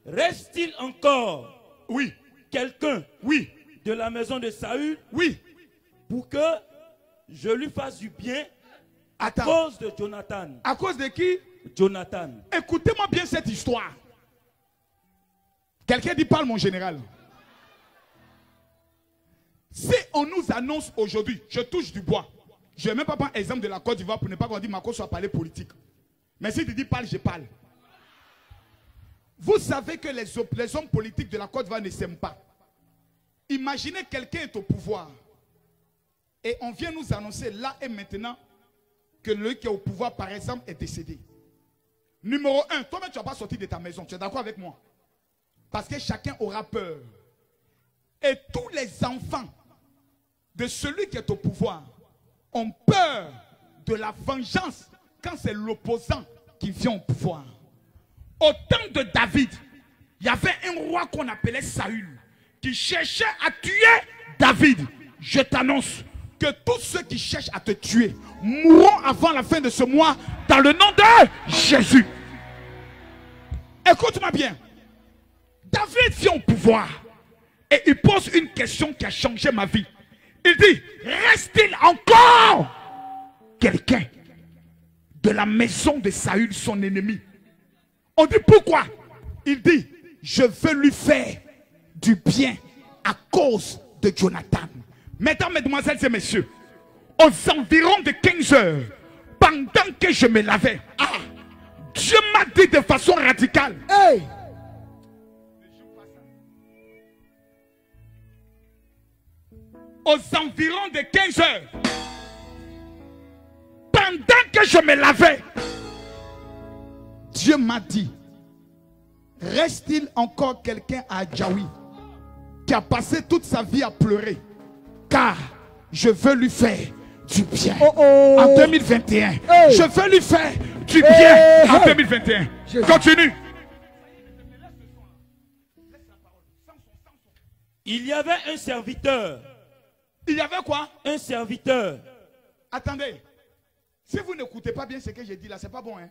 S8: Reste-t-il encore
S2: oui
S8: quelqu'un
S2: oui
S8: de la maison de Saül
S2: oui
S8: pour que je lui fasse du bien à
S2: Attends.
S8: cause de Jonathan?
S2: À cause de qui?
S8: Jonathan.
S2: Écoutez-moi bien cette histoire. Quelqu'un dit parle mon général. Si on nous annonce aujourd'hui, je touche du bois. Je ne vais même pas prendre exemple de la Côte d'Ivoire pour ne pas qu'on dise Marco soit parlé politique. Mais si tu dis parle, je parle. Vous savez que les hommes politiques de la Côte d'Ivoire ne s'aiment pas. Imaginez quelqu'un est au pouvoir. Et on vient nous annoncer là et maintenant que celui qui est au pouvoir, par exemple, est décédé. Numéro 1, toi-même tu ne vas pas sortir de ta maison. Tu es d'accord avec moi? Parce que chacun aura peur. Et tous les enfants de celui qui est au pouvoir ont peur de la vengeance quand c'est l'opposant qui vient au pouvoir. Au temps de David, il y avait un roi qu'on appelait Saül qui cherchait à tuer David. Je t'annonce que tous ceux qui cherchent à te tuer mourront avant la fin de ce mois dans le nom de Jésus. Écoute-moi bien. David vient au pouvoir et il pose une question qui a changé ma vie. Il dit, reste-t-il encore quelqu'un de la maison de Saül, son ennemi? On dit pourquoi? Il dit, je veux lui faire du bien à cause de Jonathan. Mesdames, mesdemoiselles et messieurs, aux environs de 15 heures, pendant que je me lavais, Dieu m'a dit de façon radicale.
S4: Hey!
S2: Aux environs de 15 heures,
S9: que je me lavais, Dieu m'a dit, reste-t-il encore quelqu'un à Adjaoui qui a passé toute sa vie à pleurer, car je veux lui faire du bien en 2021. Je veux lui faire du bien en 2021. Continue.
S2: Il y avait un serviteur.
S9: Il y avait quoi?
S2: Un serviteur.
S9: Attendez. Si vous n'écoutez pas bien ce que j'ai dit là, c'est pas bon, hein?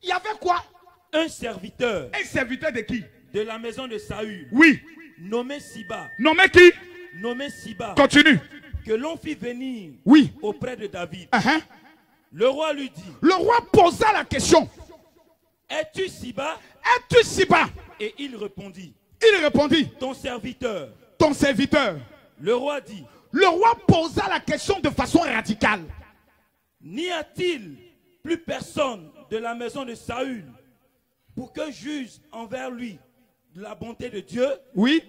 S9: Il y avait quoi?
S2: Un serviteur.
S9: Un serviteur de qui?
S2: De la maison de Saül.
S9: Oui.
S2: Nommé Siba.
S9: Nommé qui?
S2: Nommé Siba.
S9: Continue.
S2: Que l'on fit venir auprès de David. Le roi lui dit.
S9: Le roi posa la question.
S2: Es-tu Siba?
S9: Es-tu Siba?
S2: Et il répondit.
S9: Il répondit.
S2: Ton serviteur.
S9: Ton serviteur.
S2: Le roi dit.
S9: Le roi posa la question de façon radicale.
S2: N'y a-t-il plus personne de la maison de Saül pour que juge envers lui de la bonté de Dieu?
S9: Oui.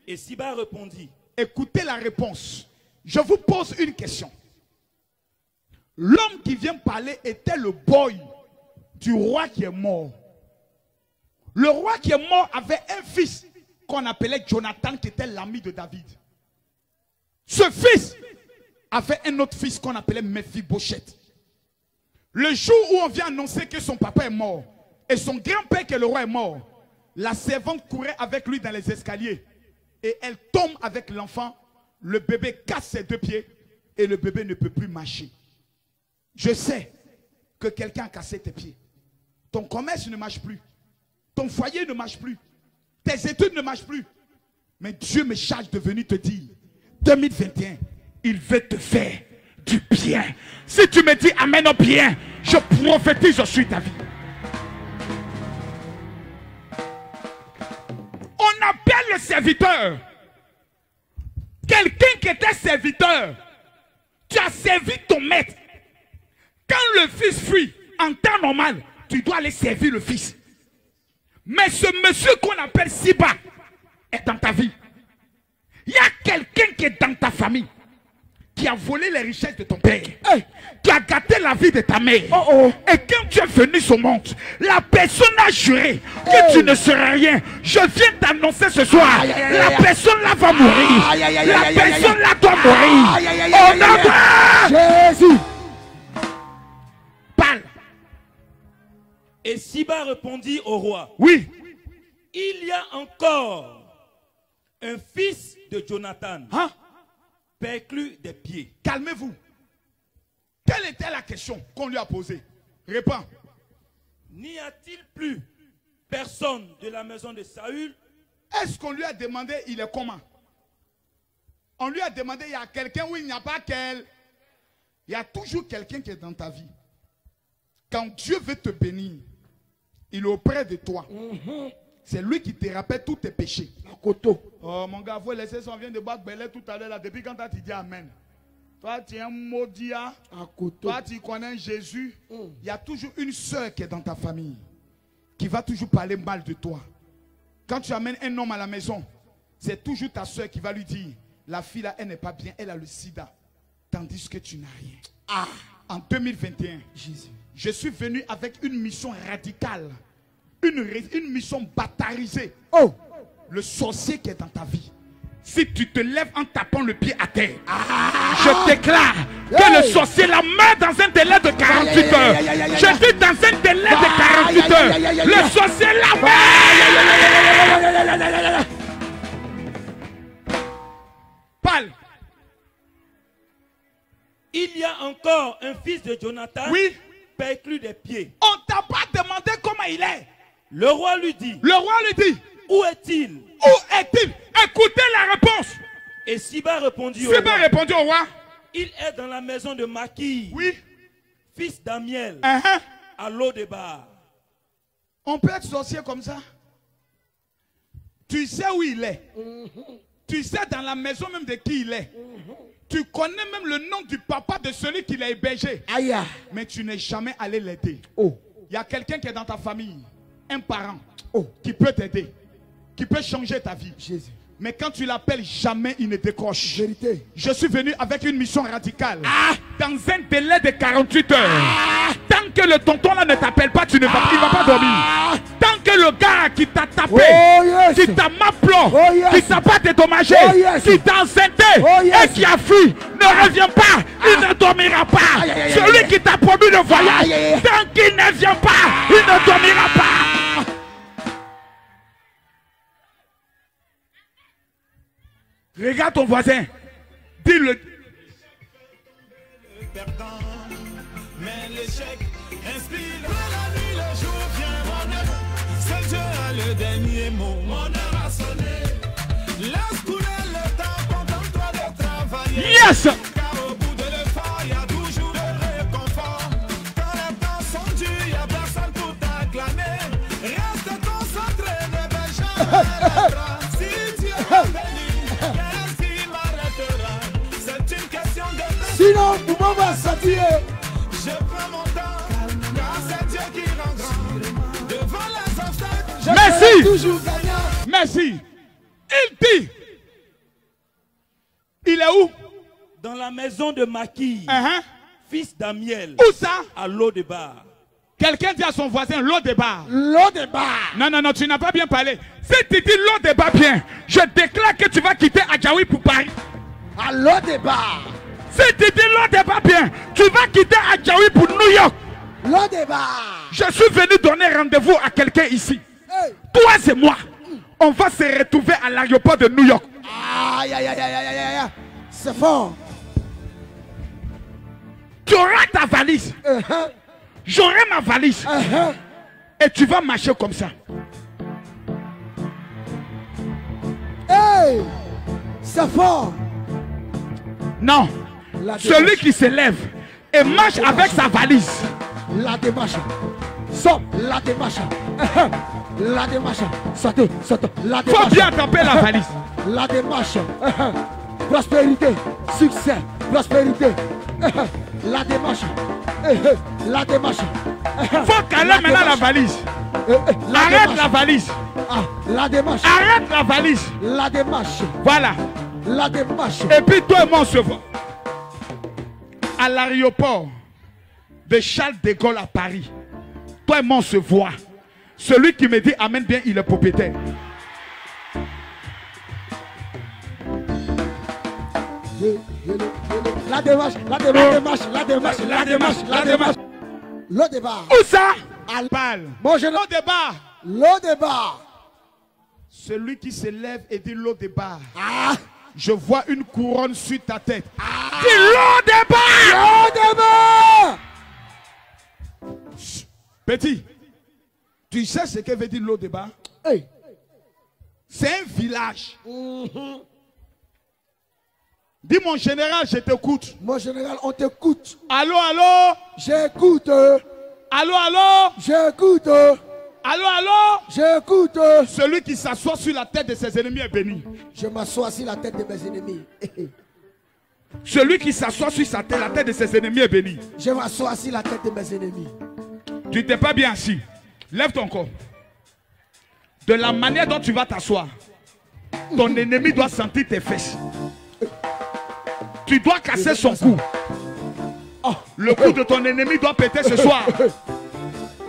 S2: Et Siba répondit.
S9: Écoutez la réponse. Je vous pose une question. L'homme qui vient parler était le boy du roi qui est mort. Le roi qui est mort avait un fils qu'on appelait Jonathan, qui était l'ami de David. Ce fils avait un autre fils qu'on appelait Mephibosheth. Le jour où on vient annoncer que son papa est mort et son grand-père que le roi est mort, la servante courait avec lui dans les escaliers et elle tombe avec l'enfant. Le bébé casse ses 2 pieds et le bébé ne peut plus marcher. Je sais que quelqu'un a cassé tes pieds. Ton commerce ne marche plus. Ton foyer ne marche plus. Tes études ne marchent plus. Mais Dieu me charge de venir te dire, 2021, il veut te faire du bien. Si tu me dis amen au bien, je prophétise sur ta vie. On appelle le serviteur. Quelqu'un qui était serviteur. Tu as servi ton maître. Quand le fils fuit, en temps normal, tu dois aller servir le fils. Mais ce monsieur qu'on appelle Siba est dans ta vie. Il y a quelqu'un qui est dans ta famille qui a volé les richesses de ton père, qui a gâté la vie de ta mère. Et quand tu es venu sur le monde, la personne a juré que tu ne serais rien. Je viens t'annoncer ce soir, la personne là va mourir. La personne là doit mourir. Au nom de Jésus. Parle.
S2: Et Siba répondit au roi.
S9: Oui.
S2: Il y a encore un fils de Jonathan. Perclus des pieds.
S9: Calmez-vous. Quelle était la question qu'on lui a posée? Réponds.
S2: N'y a-t-il plus personne de la maison de Saül?
S9: Est-ce qu'on lui a demandé il est comment? On lui a demandé il y a quelqu'un ou il n'y a pas quelqu'un? Il y a toujours quelqu'un qui est dans ta vie. Quand Dieu veut te bénir, il est auprès de toi. C'est lui qui te rappelle tous tes péchés. Oh mon gars, vous laissez ça, on vient de boire Belé tout à l'heure là. Depuis quand tu dis amen? Toi tu es un maudit. Toi tu connais Jésus. Il y a toujours une soeur qui est dans ta famille qui va toujours parler mal de toi. Quand tu amènes un homme à la maison, c'est toujours ta soeur qui va lui dire, la fille là, elle n'est pas bien, elle a le sida. Tandis que tu n'as rien. En 2021, je suis venu avec une mission radicale. Une mission batarisée. Le sorcier qui est dans ta vie. Si tu te lèves en tapant le pied à terre, je déclare que le sorcier la met dans un délai de 48 heures. Je dis dans un délai de 48 heures. Le sorcier la met. Parle.
S2: Il y a encore un fils de Jonathan.
S9: Oui.
S2: Perclus des pieds.
S9: On t'a pas demandé comment il est.
S2: Le roi lui dit.
S9: Le roi lui dit.
S2: Où est-il?
S9: Où est-il? Écoutez la réponse.
S2: Et Siba répondit au roi.
S9: Siba répondit au roi.
S2: Il est dans la maison de Maki.
S9: Oui.
S2: Fils d'Amiel. À Lo-Debar.
S9: On peut être sorcier comme ça. Tu sais où il est. Tu sais dans la maison même de qui il est. Tu connais même le nom du papa de celui qui l'a hébergé. Mais tu n'es jamais allé l'aider. Il y a quelqu'un qui est dans ta famille. Un parent qui peut t'aider, qui peut changer ta vie. Mais quand tu l'appelles, jamais il ne décroche. Vérité. Je suis venu avec une mission radicale. Dans un délai de 48 heures. Tant que le tonton là ne t'appelle pas, tu ne vas, il ne va pas dormir. Tant que le gars qui t'a tapé, qui t'a maplot, qui t'a pas dédommagé, qui t'a enceinté et qui a fui, ne revient pas, il ne dormira pas. Celui qui t'a promis le voyage, tant qu'il ne vient pas, il ne dormira pas. Regarde ton voisin, dis-le.
S6: Mais l'échec inspire la nuit, le jour vient, mon heure. C'est Dieu a le dernier mot, mon heure a sonné. Laisse couler le temps, contente-toi de travailler.
S9: Yes!
S6: Car au bout de l'effort, il y a toujours le réconfort. Quand les temps sont durs, il n'y a personne pour t'acclamer. Reste concentré, ne vais jamais l'être. Si Dieu m'a béni, qu'est-ce qui m'arrêtera? C'est une question de temps.
S10: Sinon, vous m'avez senti.
S6: Je prends mon temps, car c'est Dieu qui rend grand. Devant les obstacles,
S9: Merci.
S10: Toujours gagnant.
S9: Merci. Il dit. Il est où?
S2: Dans la maison de Maquille, fils d'Amiel.
S9: Où ça?
S2: À l'eau de bar.
S9: Quelqu'un dit à son voisin l'eau de bar.
S10: L'eau de bar.
S9: Non, non, non, tu n'as pas bien parlé. Si tu dis l'eau de bar bien, je déclare que tu vas quitter Adjaoui pour Paris.
S10: À l'eau de bar.
S9: Si tu dis l'eau de bar bien, tu vas quitter Adjaoui pour New York.
S10: L'eau de bar.
S9: Je suis venu donner rendez-vous à quelqu'un ici.
S10: Hey.
S9: Toi et moi, on va se retrouver à l'aéroport de New York.
S10: Aïe, aïe, aïe, aïe, aïe, aïe, aïe. C'est fort.
S9: Tu auras ta valise. J'aurai ma valise. Et tu vas marcher comme ça.
S10: Hey, c'est fort.
S9: Non. Celui qui se lève et marche avec sa valise.
S10: La démarche. Sors, la démarche. La démarche. Sortez, sortez. La démarche.
S9: Faut bien taper la valise.
S10: La démarche. Prospérité, succès, prospérité. La démarche. La démarche.
S9: Faut caler maintenant la valise. Arrête la valise.
S10: La démarche.
S9: Arrête la valise.
S10: La démarche.
S9: Voilà.
S10: La démarche.
S9: Et puis toi et moi on se voit à l'aéroport de Charles de Gaulle à Paris. Toi et moi on se voit. Celui qui me dit amène bien, il est propriétaire.
S10: La démarche, la démarche, la démarche, la démarche, la démarche. L'eau de bar.
S9: Où ça? À Bâle.
S10: Bon, je
S9: l'eau de bar.
S10: L'eau de bar.
S9: Celui qui se lève et dit l'eau de bar. Je vois une couronne sur ta tête. Dis l'eau de bar.
S10: L'eau de bar.
S9: Petit, tu sais ce que veut dire l'eau de bar?
S10: Hey.
S9: C'est un village. Dis mon général, je t'écoute.
S10: Mon général, on t'écoute.
S9: Allô, allô?
S10: J'écoute.
S9: Allô, allô?
S10: J'écoute.
S9: Allô, allô?
S10: J'écoute.
S9: Celui qui s'assoit sur la tête de ses ennemis est béni.
S10: Je m'assois sur la tête de mes ennemis.
S9: Celui qui s'assoit sur sa tête, la tête de ses ennemis est béni.
S10: Je m'assois sur la tête de mes ennemis.
S9: Tu n'es pas bien assis. Lève ton corps. De la manière dont tu vas t'asseoir, ton ennemi doit sentir tes fesses. Tu dois casser son cou. Le cou de ton ennemi doit péter ce soir.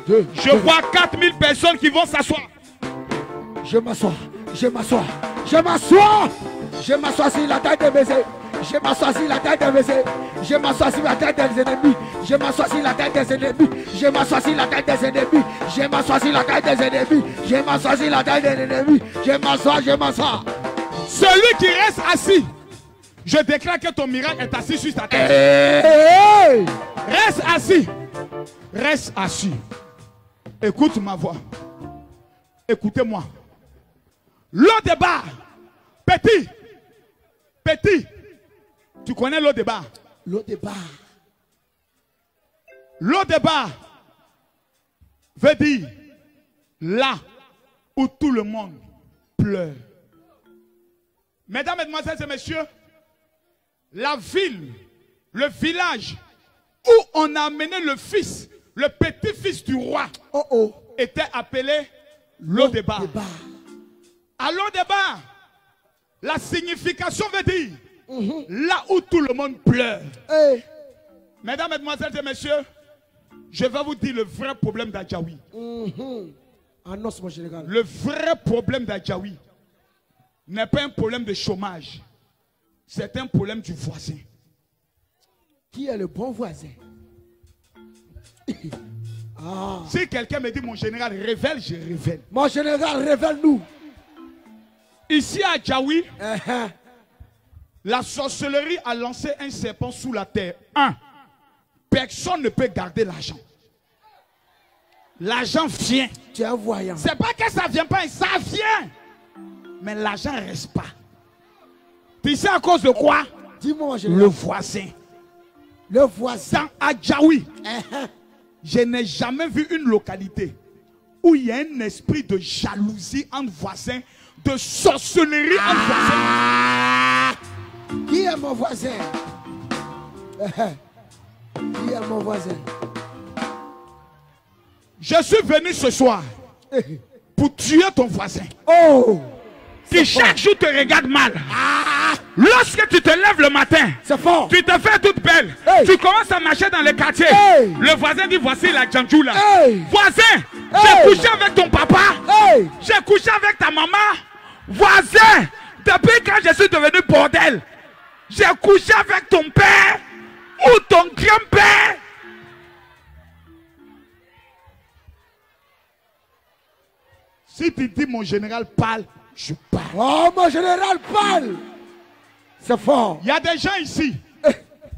S9: Je vois 4000 personnes qui vont s'asseoir.
S10: Je m'assois. Je m'assois. Je m'assois. Je m'assois sur la tête de mes ennemis. Je m'assois sur la tête de mes ennemis. Je m'assois sur la tête des ennemis. Je m'assois sur la tête des ennemis. Je m'assois sur la tête des ennemis. Je m'assois sur la tête des ennemis. Je m'assois sur la tête des ennemis. Je m'assois, je m'assois.
S9: Celui qui reste assis, je déclare que ton miracle est assis sur ta tête.
S10: Hey!
S9: Reste assis. Reste assis. Écoute ma voix. Écoutez-moi. L'eau de bar. Petit. Petit. Tu connais l'eau de bar?
S10: L'eau de bar.
S9: L'eau de bar veut dire là où tout le monde pleure. Mesdames, mesdemoiselles et messieurs, la ville, le village où on a amené le fils, le petit-fils du roi, était appelé l'eau de bar. À l'eau de bar, la signification veut dire là où tout le monde pleure.
S10: Hey.
S9: Mesdames, mesdemoiselles et messieurs, Je vais vous dire le vrai problème d'Adjaoui.
S10: Annonce, mon général.
S9: Le vrai problème d'Adjaoui n'est pas un problème de chômage. C'est un problème du voisin.
S10: Qui est le bon voisin?
S9: Si quelqu'un me dit mon général révèle, je révèle.
S10: Mon général, révèle-nous.
S9: Ici à Adjaoui, la sorcellerie a lancé un serpent sous la terre. Personne ne peut garder l'argent. L'argent vient.
S10: Tu es un voyant.
S9: C'est pas que ça vient pas, ça vient. Mais l'argent ne reste pas. Tu sais à cause de quoi?
S10: Dis-moi, mon général.
S9: Le voisin.
S10: Le voisin.
S9: Dans Adjaoui, je n'ai jamais vu une localité où il y a un esprit de jalousie entre voisins, de sorcellerie entre voisins.
S10: Qui est mon voisin? Qui est mon voisin?
S9: Je suis venu ce soir pour tuer ton voisin.
S10: Oh!
S9: Qui chaque jour te regarde mal. Lorsque tu te lèves le matin, tu te fais toute belle. Tu commences à marcher dans les quartiers. Le voisin dit voici la Djandjoula. Voisin, j'ai couché avec ton papa. J'ai couché avec ta maman. Voisin, depuis quand je suis devenu bordel, j'ai couché avec ton père ou ton grand-père. Si tu dis mon général parle, je parle.
S10: Oh, mon général parle. C'est fort.
S9: Il y a des gens ici,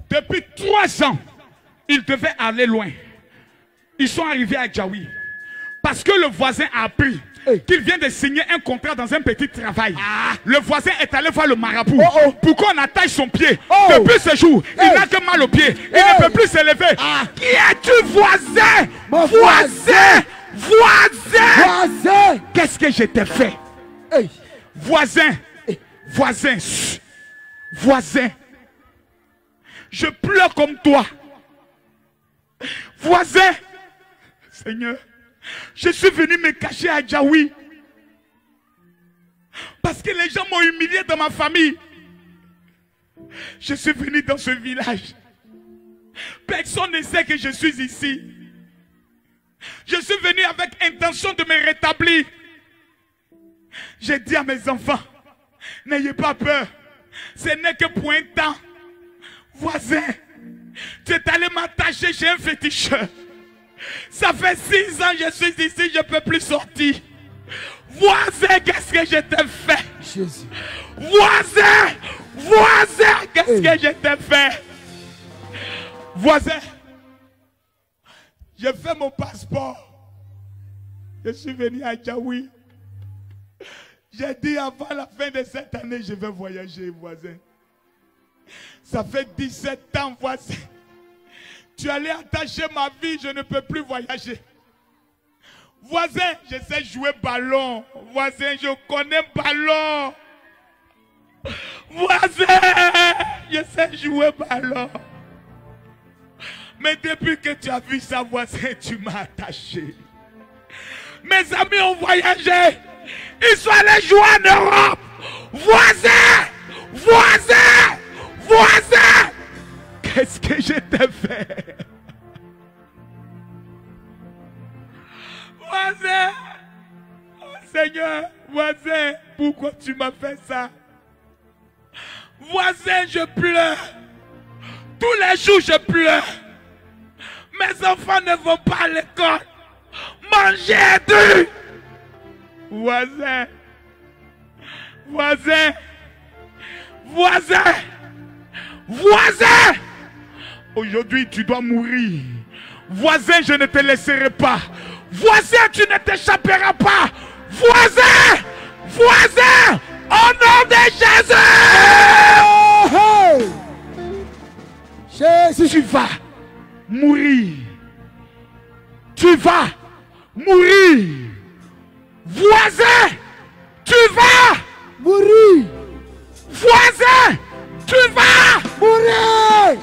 S9: depuis 3 ans, ils devaient aller loin. Ils sont arrivés à Adjaoui. Parce que le voisin a appris qu'il vient de signer un contrat dans un petit travail. Le voisin est allé voir le marabout pour qu'on attache son pied. Depuis ce jour, il n'a que mal au pied. Il ne peut plus s'élever. Qui es-tu, voisin?
S10: Mon
S9: voisin! Voisin!
S10: Voisin!
S9: Qu'est-ce que je t'ai fait? Voisin! Voisin! Voisin! Je pleure comme toi. Voisin! Seigneur, je suis venu me cacher à Adjaoui. Parce que les gens m'ont humilié dans ma famille. Je suis venu dans ce village. Personne ne sait que je suis ici. Je suis venu avec intention de me rétablir. J'ai dit à mes enfants, n'ayez pas peur. Ce n'est que pour un temps. Voisin, tu es allé m'attacher chez un féticheur. Ça fait 6 ans que je suis ici, je ne peux plus sortir. Voisin, qu'est-ce que je t'ai fait?
S10: Jésus.
S9: Voisin, voisin, qu'est-ce que je t'ai fait? Voisin, j'ai fait mon passeport. Je suis venu à Adjaoui. J'ai dit avant la fin de cette année, je vais voyager, voisin. Ça fait 17 ans, voisin. Tu allais attacher ma vie, je ne peux plus voyager. Voisin, je sais jouer ballon. Voisin, je connais ballon. Voisin, je sais jouer ballon. Mais depuis que tu as vu ça, voisin, tu m'as attaché. Mes amis ont voyagé. Ils sont allés jouer en Europe. Voisin, voisin, voisin. Qu'est-ce que je t'ai fait? Voisin, oh Seigneur, voisin, pourquoi tu m'as fait ça? Voisin, je pleure. Tous les jours, je pleure. Mes enfants ne vont pas à l'école. Manger du. Voisin, voisin, voisin, voisin. Aujourd'hui, tu dois mourir. Voisin, je ne te laisserai pas. Voisin, tu ne t'échapperas pas. Voisin, voisin, au nom de Jésus.
S10: Jésus,
S9: tu vas mourir. Tu vas mourir. Voisin, tu vas
S10: mourir.
S9: Voisin, tu vas
S10: mourir.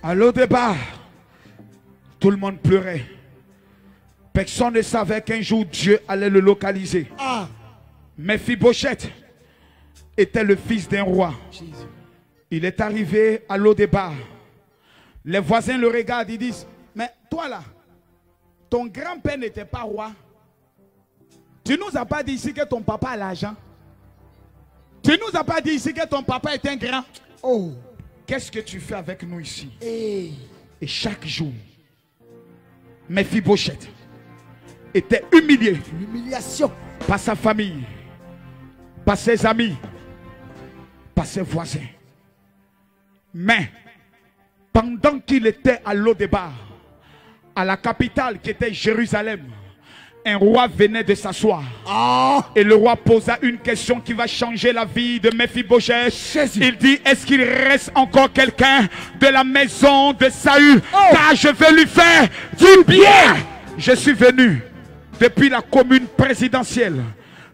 S10: À l'O-Débar, tout le monde pleurait. Personne ne savait qu'un jour Dieu allait le localiser. Mephibosheth était le fils d'un roi. Il est arrivé à Lo-Débar. Les voisins le regardent, ils disent, mais toi là, ton grand-père n'était pas roi. Tu nous as pas dit ici que ton papa a l'argent. Tu nous as pas dit ici que ton papa est un grand. Oh, qu'est-ce que tu fais avec nous ici? Et chaque jour, Mephibosheth était humilié. L'humiliation. Par sa famille, par ses amis, par ses voisins. Mais, pendant qu'il était à Lo-Débar, à la capitale qui était Jérusalem, un roi venait de s'asseoir. Et le roi posa une question qui va changer la vie de Mephibosheth. Il dit, est-ce qu'il reste encore quelqu'un de la maison de Saül? Car je vais lui faire du bien. Je suis venu depuis la commune présidentielle.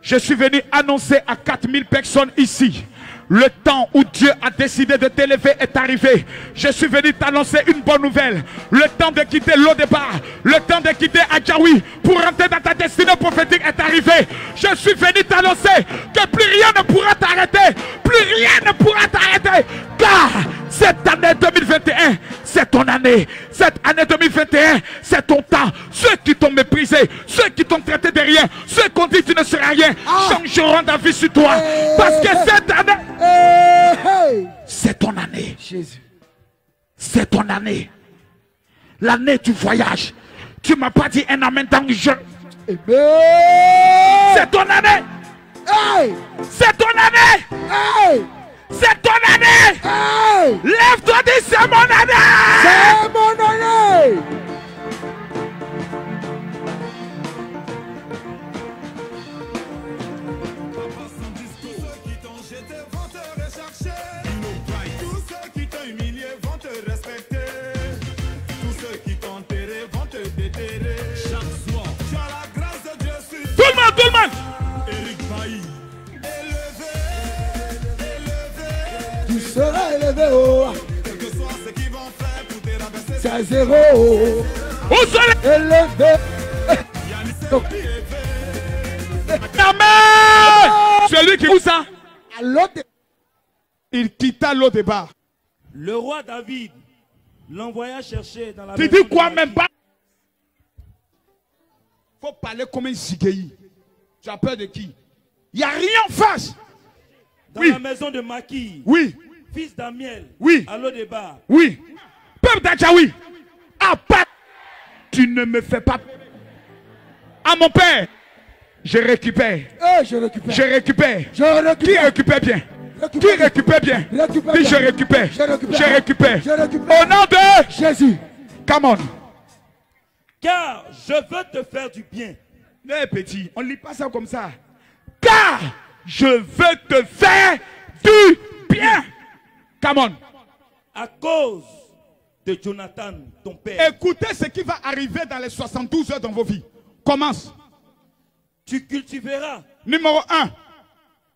S10: Je suis venu annoncer à 4000 personnes ici. Le temps où Dieu a décidé de t'élever est arrivé. Je suis venu t'annoncer une bonne nouvelle. Le temps de quitter Lo-Débar, le temps de quitter Adjaoui pour rentrer dans ta destinée prophétique est arrivé. Je suis venu t'annoncer que plus rien ne pourra t'arrêter. Plus rien ne pourra t'arrêter. Car cette année 2021, c'est ton année. Cette année 2021, c'est ton temps. Ceux qui t'ont méprisé, ceux qui t'ont traité de rien, ceux qui ont dit que tu ne seras rien, changeront d'avis sur toi. Parce que cette année, c'est ton année. C'est ton année. L'année du voyage. Tu ne m'as pas dit un amen dans le jeu. C'est ton année. C'est ton année. C'est ton année. Lève-toi, dis c'est mon année. C'est mon année.
S2: Tout le monde.
S10: Tu seras élevé, oh. C'est à zéro.
S2: Au soleil.
S10: Élevé.
S2: Amen. Celui qui où ça?
S10: Il quitta Lo-Débar.
S2: Le roi David l'envoya chercher dans la
S10: Tu dis quoi même pas? Faut parler comme un zigéi. Tu as peur de qui? Il n'y a rien en face.
S2: Dans la maison de Maki.
S10: Oui.
S2: Fils d'Amiel.
S10: Oui.
S2: À Lo-Débar.
S10: Oui. Peuple d'Adjaoui. Ah, pas. Tu ne me fais pas. À mon père. Je récupère. Je récupère. Je récupère. Je récupère. Qui récupère bien? Qui récupère bien? Dis je récupère. Je récupère. Au nom de Jésus. Come on.
S2: Car je veux te faire du bien.
S10: Mais petit, on ne lit pas ça comme ça. Car je veux te faire du bien. Come on.
S2: À cause de Jonathan, ton père.
S10: Écoutez ce qui va arriver dans les 72 heures dans vos vies. Commence.
S2: Tu cultiveras.
S10: Numéro 1.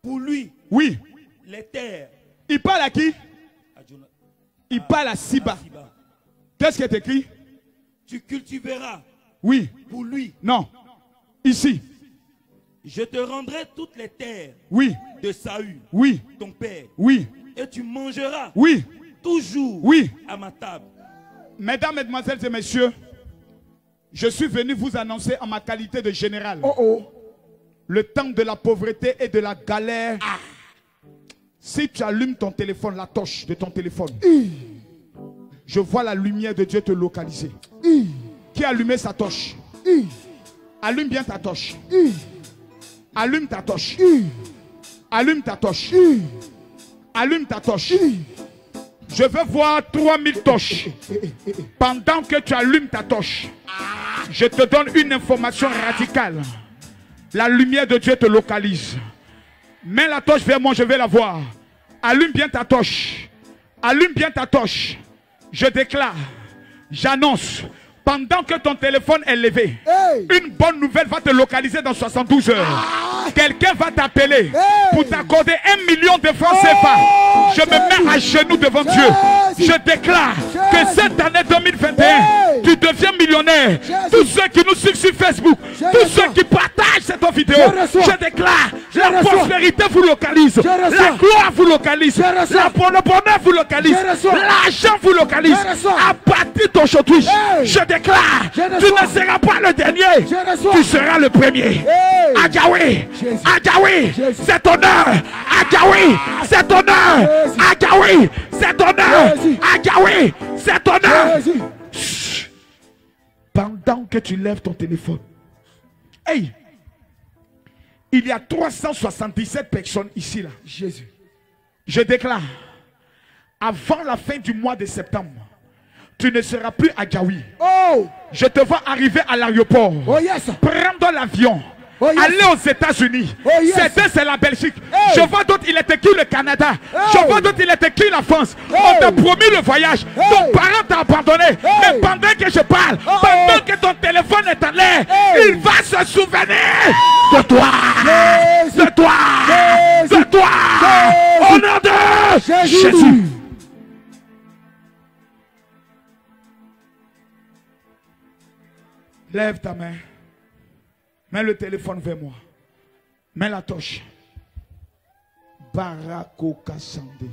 S2: Pour lui.
S10: Oui.
S2: Les terres.
S10: Il parle à qui? Il parle à Siba. Qu'est-ce qui est écrit?
S2: Tu cultiveras.
S10: Oui.
S2: Pour lui.
S10: Non. Ici.
S2: Je te rendrai toutes les terres.
S10: Oui.
S2: De Saül.
S10: Oui.
S2: Ton père.
S10: Oui.
S2: Et tu mangeras.
S10: Oui.
S2: Toujours.
S10: Oui.
S2: À ma table.
S10: Mesdames, mesdemoiselles et messieurs, je suis venu vous annoncer en ma qualité de général. Le temps de la pauvreté et de la galère. Si tu allumes ton téléphone, la torche de ton téléphone, je vois la lumière de Dieu te localiser. Qui a allumé sa torche? Allume bien ta torche. Allume ta torche. Allume ta torche. Allume ta torche. Je veux voir 3000 torches. Pendant que tu allumes ta torche, je te donne une information radicale. La lumière de Dieu te localise. Mets la torche vers moi, je vais la voir. Allume bien ta torche. Allume bien ta torche. Je déclare, j'annonce, pendant que ton téléphone est levé, une bonne nouvelle va te localiser dans 72 heures. Quelqu'un va t'appeler pour t'accorder 1 million de francs CFA. Je me mets à genoux devant Dieu
S2: Je déclare que cette année 2021, tu deviens millionnaire. Tous ceux qui nous suivent sur Facebook, tous ceux qui partagent cette vidéo, je déclare la prospérité vous localise, la gloire vous localise, le bonheur vous localise, l'argent vous localise. À partir d'aujourd'hui, je déclare, tu ne seras pas le dernier, tu seras le premier. Adjaoui, Adjaoui, c'est ton heure. Adjaoui, c'est ton heure. Adjaoui, c'est ton heure. Adjaoui, c'est ton heure. Pendant que tu lèves ton téléphone, hey, il y a 377 personnes ici là. Jésus. Je déclare, avant la fin du mois de septembre, tu ne seras plus à Djaoui. Oh. Je te vois arriver à l'aéroport. Oh yes. Prendre l'avion. Oh yes. Aller aux États-Unis. Oh yes. C'est la Belgique. Hey. Je vois d'autres, il est écrit le Canada. Hey. Je vois d'autres, il est écrit la France. Hey. On t'a promis le voyage. Hey. Ton parent t'a abandonné. Hey. Mais pendant que je parle, pendant que ton téléphone est en l'air, hey, il va se souvenir de toi. Jésus. De toi. Jésus. De toi. Jésus. Au nom de Jésus. Lève ta main. Mets le téléphone vers moi. Mets la torche. Barako Kassande.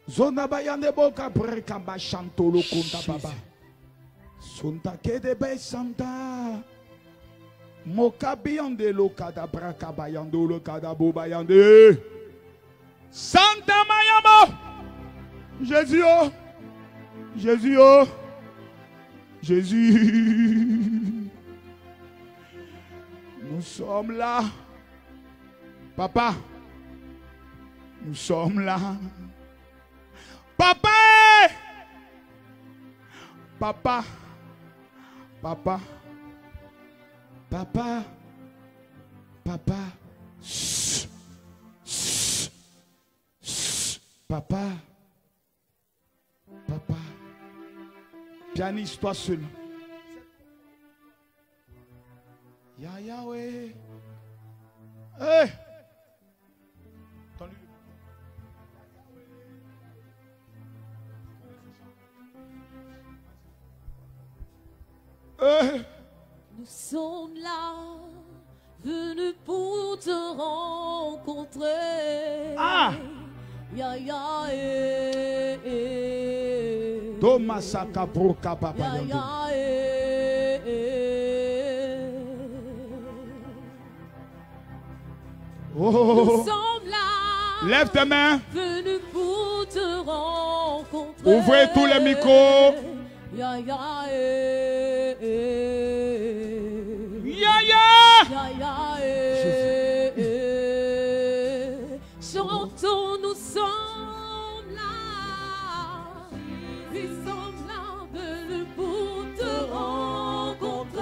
S2: Zona bayande boka breka ba chantolo konta baba. Sonta kede be santa. Moka biyande lo kada braka bayando lo kada bo bayande. Santa Mayamo. Jésus oh. Jésus oh. Jésus, nous sommes là. Papa, nous sommes là. Papa, papa, papa, papa, papa, papa, papa. Pianiste, toi seul. Ya Yahweh. Hey.
S11: Nous sommes là, venus pour te rencontrer. Ah. Ya Yahweh.
S2: Thomas Sakabroka Papa.
S11: Nous sommes là.
S2: Lève tes mains.
S11: Venus pour te rencontrer.
S2: Ouvrez tous les micros.
S11: Ya chantons, nous sommes là. Nous sommes là, venus pour te rencontrer.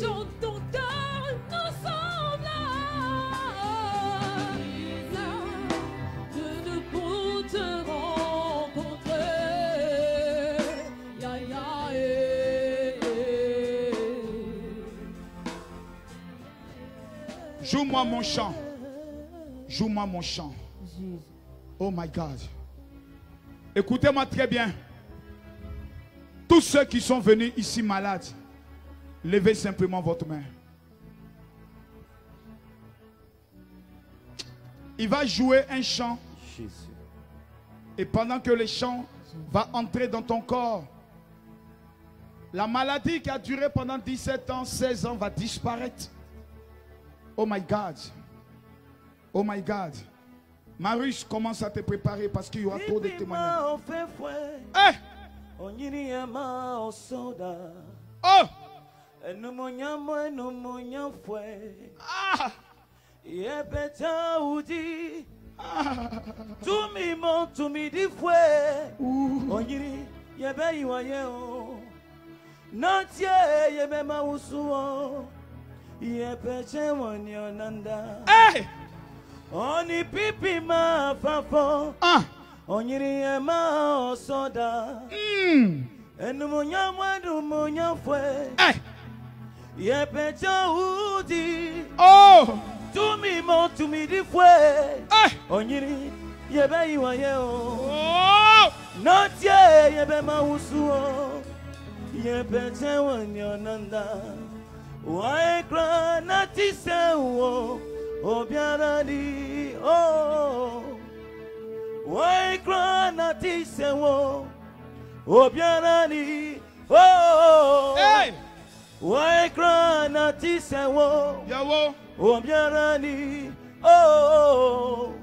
S11: Chantons car nous sommes là. Venus pour te rencontrer.
S2: Joue-moi mon chant. Joue-moi mon chant. Oh my God. Écoutez-moi très bien. Tous ceux qui sont venus ici malades, levez simplement votre main. Il va jouer un chant. Et pendant que le chant va entrer dans ton corps, la maladie qui a duré pendant 17 ans, 16 ans va disparaître. Oh my God. Oh my God. Marius, commence à te préparer parce qu'il y aura trop de témoignages. Hey! Oh! Ah! Hey!
S12: Oni pipi ma fafo.
S2: Ah!
S12: Onyiri ema osoda. Enu munya mwadu munya fwe.
S2: Hey!
S12: Ye pecha udi.
S9: Oh!
S12: Tumi mo tumi di fwe. Onyiri yebe iwa ye o.
S9: Oh!
S12: Notie yebe ma usu o. Ye pecha wanyonanda. Why cry not say wo. Obiara di oh. Why cry not say wo. Obiara di oh.
S9: Hey!
S12: Why cry not say wo.
S9: Yawo!
S12: Obiara di oh.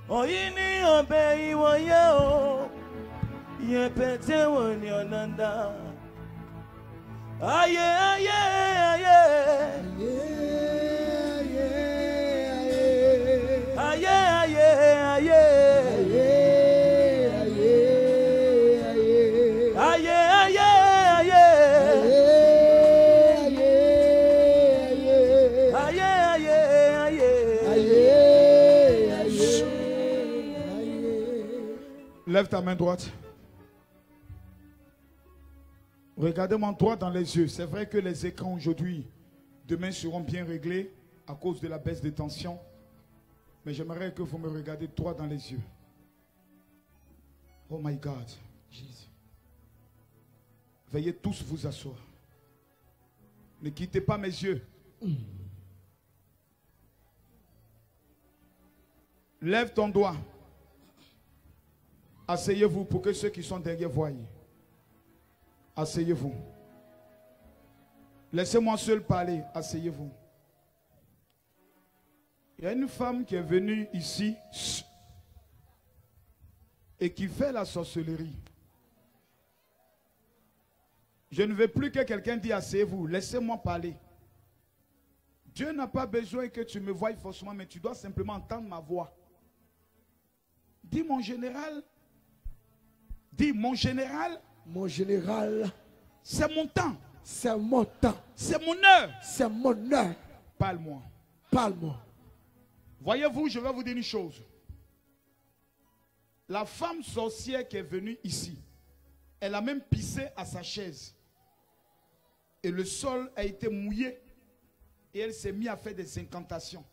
S12: Oyini obe iwo ye o. Ye pete woni onanda. Aye aye aye. Aye aye aye. Aye aye aye.
S9: Lève ta main droite. Regardez-moi droit dans les yeux. C'est vrai que les écrans aujourd'hui, demain seront bien réglés à cause de la baisse des tensions. Mais j'aimerais que vous me regardiez droit dans les yeux. Oh my God. Jésus. Veuillez tous vous asseoir. Ne quittez pas mes yeux. Lève ton doigt. Asseyez-vous pour que ceux qui sont derrière voient. Asseyez-vous. Laissez-moi seul parler. Asseyez-vous. Il y a une femme qui est venue ici et qui fait la sorcellerie. Je ne veux plus que quelqu'un dise asseyez-vous. Laissez-moi parler. Dieu n'a pas besoin que tu me voies forcément, mais tu dois simplement entendre ma voix. Dis mon général. Dis mon général.
S10: Mon général.
S9: C'est mon temps.
S10: C'est mon temps.
S9: C'est mon heure.
S10: C'est mon heure.
S9: Parle-moi.
S10: Parle-moi.
S9: Voyez-vous, je vais vous dire une chose. La femme sorcière qui est venue ici, elle a même pissé à sa chaise. Et le sol a été mouillé. Et elle s'est mise à faire des incantations.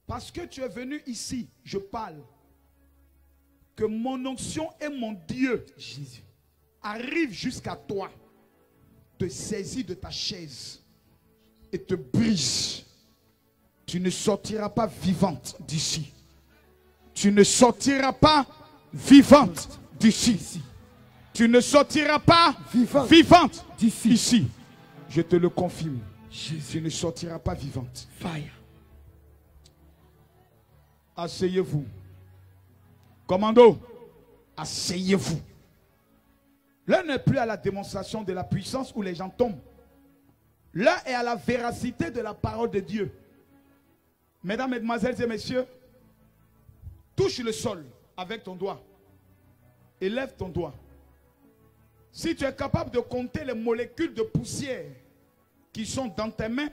S9: Parce que tu es venu ici, je parle. Que mon onction et mon Dieu
S10: Jésus
S9: arrive jusqu'à toi, te saisit de ta chaise et te brise. Tu ne sortiras pas vivante d'ici. Tu ne sortiras pas vivante d'ici. Tu ne sortiras pas vivante d'ici. Ici, je te le confirme.
S10: Jésus.
S9: Tu ne sortiras pas vivante.
S10: Fire.
S9: Asseyez-vous. Commando, asseyez-vous. L'un n'est plus à la démonstration de la puissance où les gens tombent. L'un est à la véracité de la parole de Dieu. Mesdames, mesdemoiselles et messieurs, touche le sol avec ton doigt. Élève ton doigt. Si tu es capable de compter les molécules de poussière qui sont dans tes mains,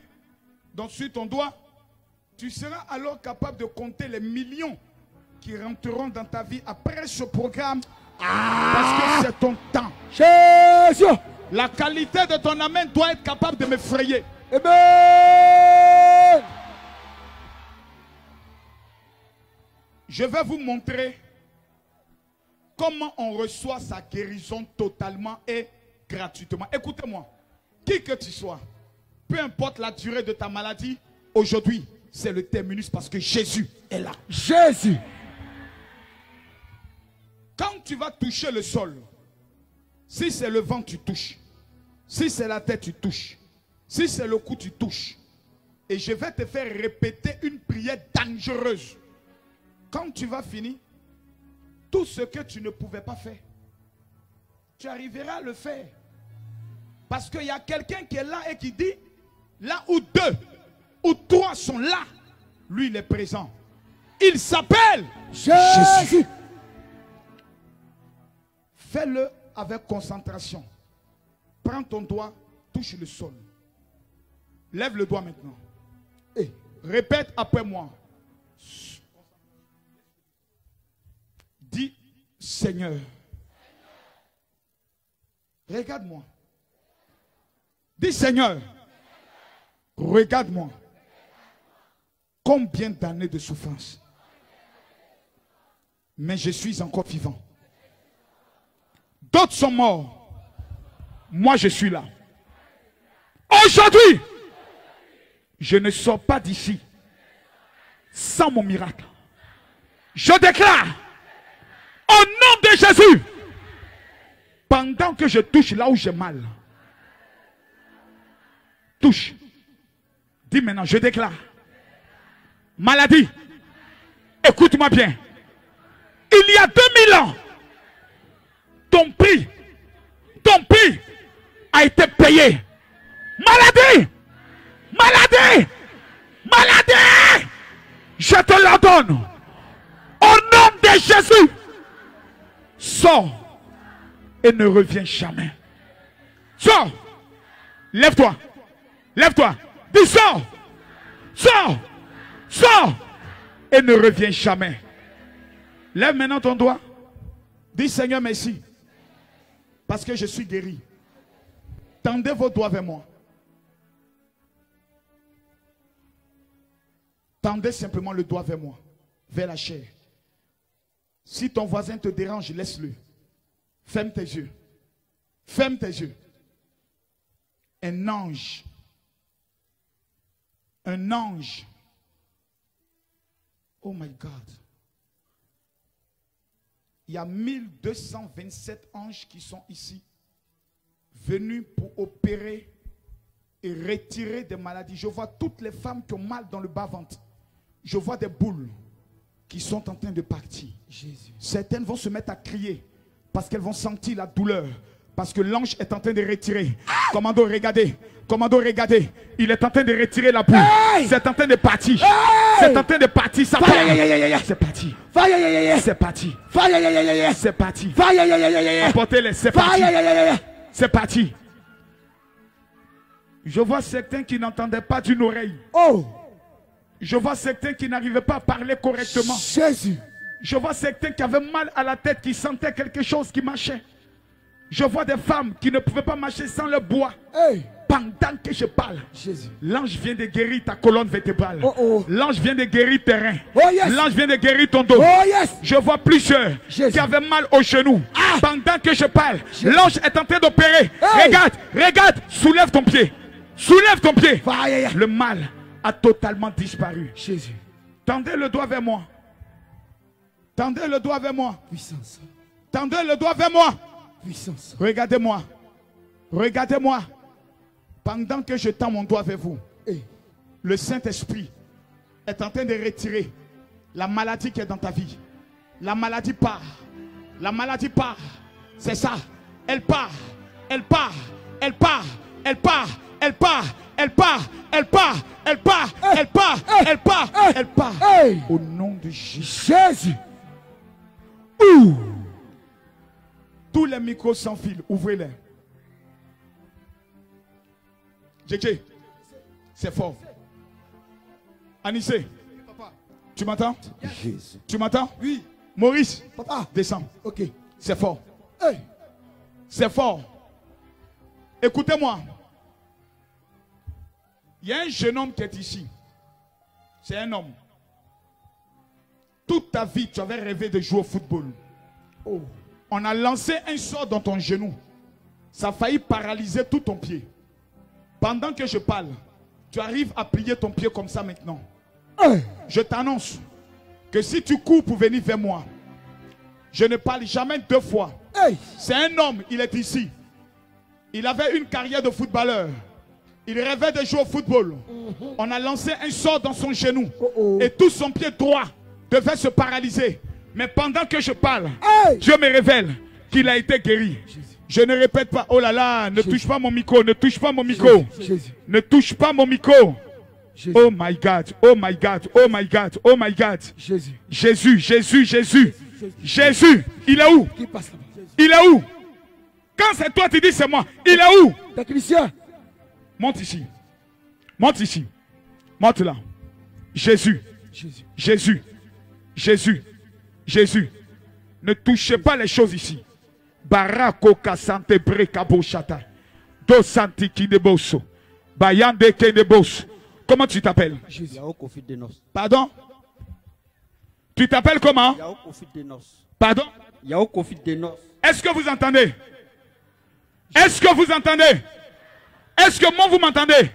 S9: donc sur ton doigt, tu seras alors capable de compter les millions qui rentreront dans ta vie après ce programme. Parce que c'est ton temps.
S10: Jésus.
S9: La qualité de ton amen doit être capable de m'effrayer.
S10: Amen.
S9: Je vais vous montrer comment on reçoit sa guérison totalement et gratuitement. Écoutez-moi, qui que tu sois, peu importe la durée de ta maladie, aujourd'hui, c'est le terminus parce que Jésus est là.
S10: Jésus.
S9: Quand tu vas toucher le sol, si c'est le ventre, tu touches. Si c'est la tête, tu touches. Si c'est le cou, tu touches. Et je vais te faire répéter une prière dangereuse. Quand tu vas finir, tout ce que tu ne pouvais pas faire, tu arriveras à le faire. Parce qu'il y a quelqu'un qui est là et qui dit, là où 2 ou 3 sont là, lui il est présent. Il s'appelle Jésus. Fais-le avec concentration. Prends ton doigt, touche le sol. Lève le doigt maintenant. Et répète après moi. Dis, Seigneur, regarde-moi. Dis Seigneur, regarde-moi. Combien d'années de souffrance. Mais je suis encore vivant. D'autres sont morts. Moi, je suis là. Aujourd'hui, je ne sors pas d'ici sans mon miracle. Je déclare, au nom de Jésus, pendant que je touche là où j'ai mal, touche. Dis maintenant, je déclare. Maladie, écoute-moi bien. Il y a 2000 ans, ton prix a été payé. Maladie, maladie, maladie, je te l'ordonne. Au nom de Jésus, sors et ne reviens jamais. Sors, lève-toi, lève-toi, dis sors, sors, sors et ne reviens jamais. Lève maintenant ton doigt. Dis Seigneur merci. Parce que je suis guéri. Tendez vos doigts vers moi. Tendez simplement le doigt vers moi. Vers la chair. Si ton voisin te dérange, laisse-le. Ferme tes yeux. Ferme tes yeux. Un ange. Un ange. Oh my God. Il y a 1227 anges qui sont ici, venus pour opérer et retirer des maladies. Je vois toutes les femmes qui ont mal dans le bas-ventre. Je vois des boules qui sont en train de partir. Jésus. Certaines vont se mettre à crier parce qu'elles vont sentir la douleur. Parce que l'ange est en train de retirer. Commando, regardez. Commando, regardez. Il est en train de retirer la boule. C'est en train de partir. C'est en train de partir. Ça part. C'est parti. C'est parti. C'est parti. Apportez-les. C'est parti. C'est parti. Je vois certains qui n'entendaient pas d'une oreille. Oh. Je vois certains qui n'arrivaient pas à parler correctement. Jésus. Je vois certains qui avaient mal à la tête, qui sentaient quelque chose qui marchait. Je vois des femmes qui ne pouvaient pas marcher sans le bois. Hey. Pendant que je parle, l'ange vient de guérir ta colonne vertébrale. L'ange vient de guérir tes reins. L'ange vient de guérir ton dos. Je vois plusieurs qui avaient mal au genou. Pendant que je parle, l'ange est en train d'opérer. Hey. Regarde, regarde, soulève ton pied. Soulève ton pied. Le mal a totalement disparu. Jésus. Tendez le doigt vers moi. Tendez le doigt vers moi. Puissance. Tendez le doigt vers moi. Puissance. Regardez-moi. Regardez-moi. Pendant que je tends mon doigt vers vous, le Saint-Esprit est en train de retirer la maladie qui est dans ta vie. La maladie part. La maladie part. C'est ça. Elle part. Elle part. Elle part. Elle part. Elle part. Elle part. Elle part. Elle part. Elle part. Elle part. Elle part. Au nom de Jésus. Ouh. Tous les micros sans fil, ouvrez-les. JJ, c'est fort. Anissé, tu m'entends? Tu m'entends? Oui. Maurice, papa, descends. Ok. C'est fort. Hey. C'est fort. Écoutez-moi. Il y a un jeune homme qui est ici. C'est un homme. Toute ta vie, tu avais rêvé de jouer au football. Oh. On a lancé un sort dans ton genou. Ça a failli paralyser tout ton pied. Pendant que je parle, tu arrives à plier ton pied comme ça maintenant. Je t'annonce que si tu cours pour venir vers moi, je ne parle jamais deux fois. C'est un homme, il est ici. Il avait une carrière de footballeur. Il rêvait de jouer au football. On a lancé un sort dans son genou. Et tout son pied droit devait se paralyser. Mais pendant que je parle, Dieu me révèle qu'il a été guéri. Je ne répète pas, oh là là, ne touche pas mon micro, ne touche pas mon micro. Ne touche pas mon micro. Oh my God, oh my God, oh my God, oh my God. Jésus, Jésus, Jésus. Jésus, il est où? Il est où? Quand c'est toi, tu dis c'est moi. Il est où? Technicien. Monte ici. Monte ici. Monte là. Jésus. Jésus. Jésus. Jésus. Ne touchez pas les choses ici. Barako kasante brekabo shata. Dosanti Kideboso. Bayande Kedebos. Comment tu t'appelles?
S13: Yao Kofi Denos.
S9: Pardon? Tu t'appelles comment?
S13: Yao Kofi Denos.
S9: Pardon?
S13: Yao Kofi Denos.
S9: Est-ce que vous entendez? Est-ce que vous entendez? Est-ce que moi vous m'entendez?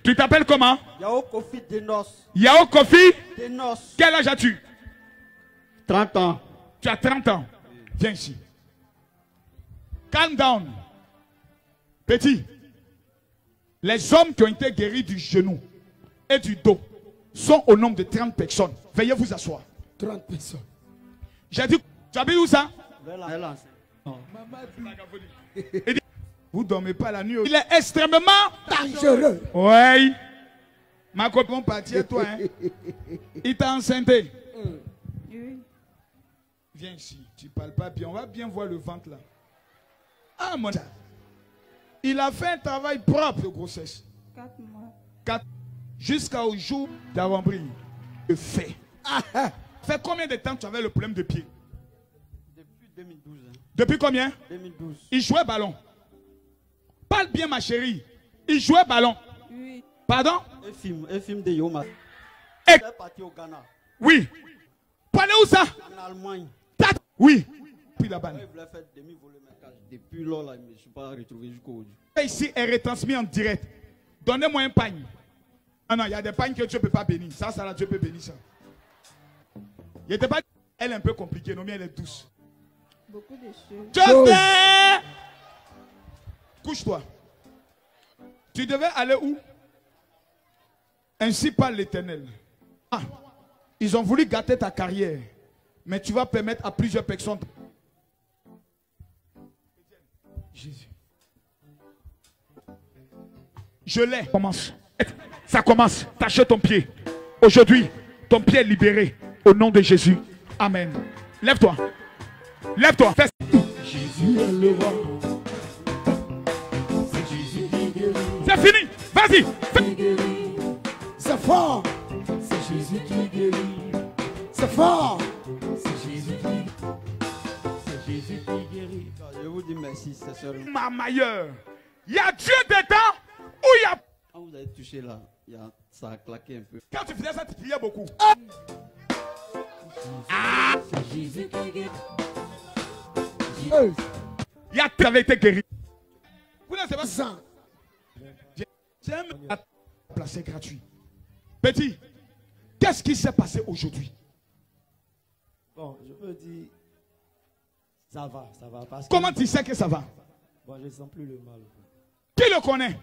S9: Tu t'appelles comment?
S13: Yao Kofi Denos.
S9: Yao Kofi
S13: Denos.
S9: Quel âge as-tu?
S13: 30 ans.
S9: Tu as 30 ans. Viens ici. Calm down. Petit. Les hommes qui ont été guéris du genou et du dos sont au nombre de 30 personnes. Veuillez vous asseoir.
S10: 30 personnes.
S9: J'ai dit, tu habites où ça? Vous ne dormez pas la nuit. Il est extrêmement
S10: dangereux.
S9: Oui. Ma copine partir toi. Hein. Il t'a enceinté.
S7: Oui.
S9: Viens ici. Tu ne parles pas bien. On va bien voir le ventre là. Ah mon Dieu. Il a fait un travail propre de grossesse.
S7: 4 mois.
S9: 4. Jusqu'au jour d'avant-brie. Le fait. Fait combien de temps tu avais le problème de pied?
S13: Depuis 2012. Hein.
S9: Depuis combien?
S13: 2012.
S9: Il jouait ballon. Parle bien ma chérie. Il jouait ballon.
S7: Oui.
S9: Pardon?
S13: Un film de Yoma.
S9: Il
S13: est parti au Ghana.
S9: Oui. Parlez où ça?
S13: En Allemagne.
S9: Oui. Puis la balle.
S13: Il voulait faire demi-volée. Depuis lors, là, je ne suis pas retrouvé jusqu'au bout.
S9: Ici est retransmis en direct. Donnez-moi un pagne. Ah non, il y a des pagnes que Dieu ne peut pas bénir. Ça, là, Dieu peut bénir ça. Il n'était pas. Elle est un peu compliquée, non, mais elle est douce.
S7: Beaucoup de choses.
S9: Justin! Couche-toi. Tu devais aller où? Ainsi parle l'Éternel. Ah, ils ont voulu gâter ta carrière, mais tu vas permettre à plusieurs personnes. Jésus. Je l'ai. Commence. Ça commence. Tâche ton pied. Aujourd'hui, ton pied est libéré. Au nom de Jésus. Amen. Lève-toi. Lève-toi. Fais.
S10: Jésus est le roi.
S9: C'est fini. Vas-y.
S10: C'est fort. C'est Jésus qui guérit. C'est fort. C'est Jésus qui guérit. C'est Jésus qui guérit.
S13: Je vous dis merci, c'est sûr.
S9: Ma meilleure. Il y a Dieu dedans ou il y a.
S13: Quand vous avez touché là, ça a claqué un peu.
S9: Quand tu faisais ça, tu priais beaucoup.
S10: C'est Jésus qui guérit.
S9: Il y a tu avais été guéri. Vous ne savez pas ça. J'aime placer gratuit. Petit, qu'est-ce qui s'est passé aujourd'hui?
S12: Bon, je peux dire, ça va. Parce
S9: comment tu sais que ça va?
S12: Bon, je ne sens plus le mal.
S9: Qui le connaît?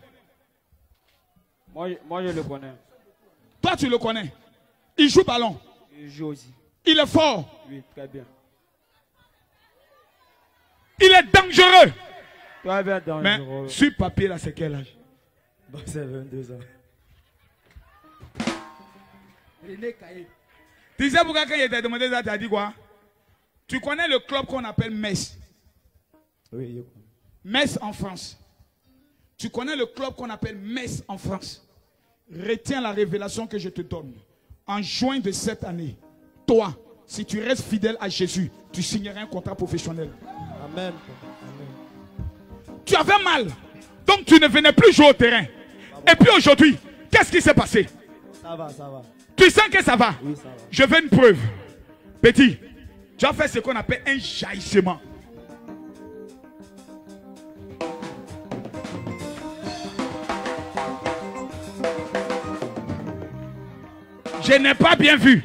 S12: Moi, je le connais.
S9: Toi, tu le connais. Il joue ballon.
S12: Il joue aussi.
S9: Il est fort.
S12: Oui, très bien.
S9: Il est dangereux.
S12: Très bien dangereux.
S9: Mais sur papier, là, c'est quel âge?
S12: Bon, c'est 22 ans.
S9: Tu sais pourquoi quand il t'a demandé ça, tu as dit quoi? Tu connais le club qu'on appelle Metz?
S12: Oui, je connais.
S9: Metz en France. Tu connais le club qu'on appelle Metz en France? Retiens la révélation que je te donne. En juin de cette année, toi, si tu restes fidèle à Jésus, tu signeras un contrat professionnel.
S12: Amen.
S9: Tu avais mal, donc tu ne venais plus jouer au terrain. Et puis aujourd'hui, qu'est-ce qui s'est passé?
S12: Ça va.
S9: Tu sens que ça va?
S12: Oui, ça va.
S9: Je veux une preuve. Petit, tu as fait ce qu'on appelle un jaillissement. Je n'ai pas bien vu.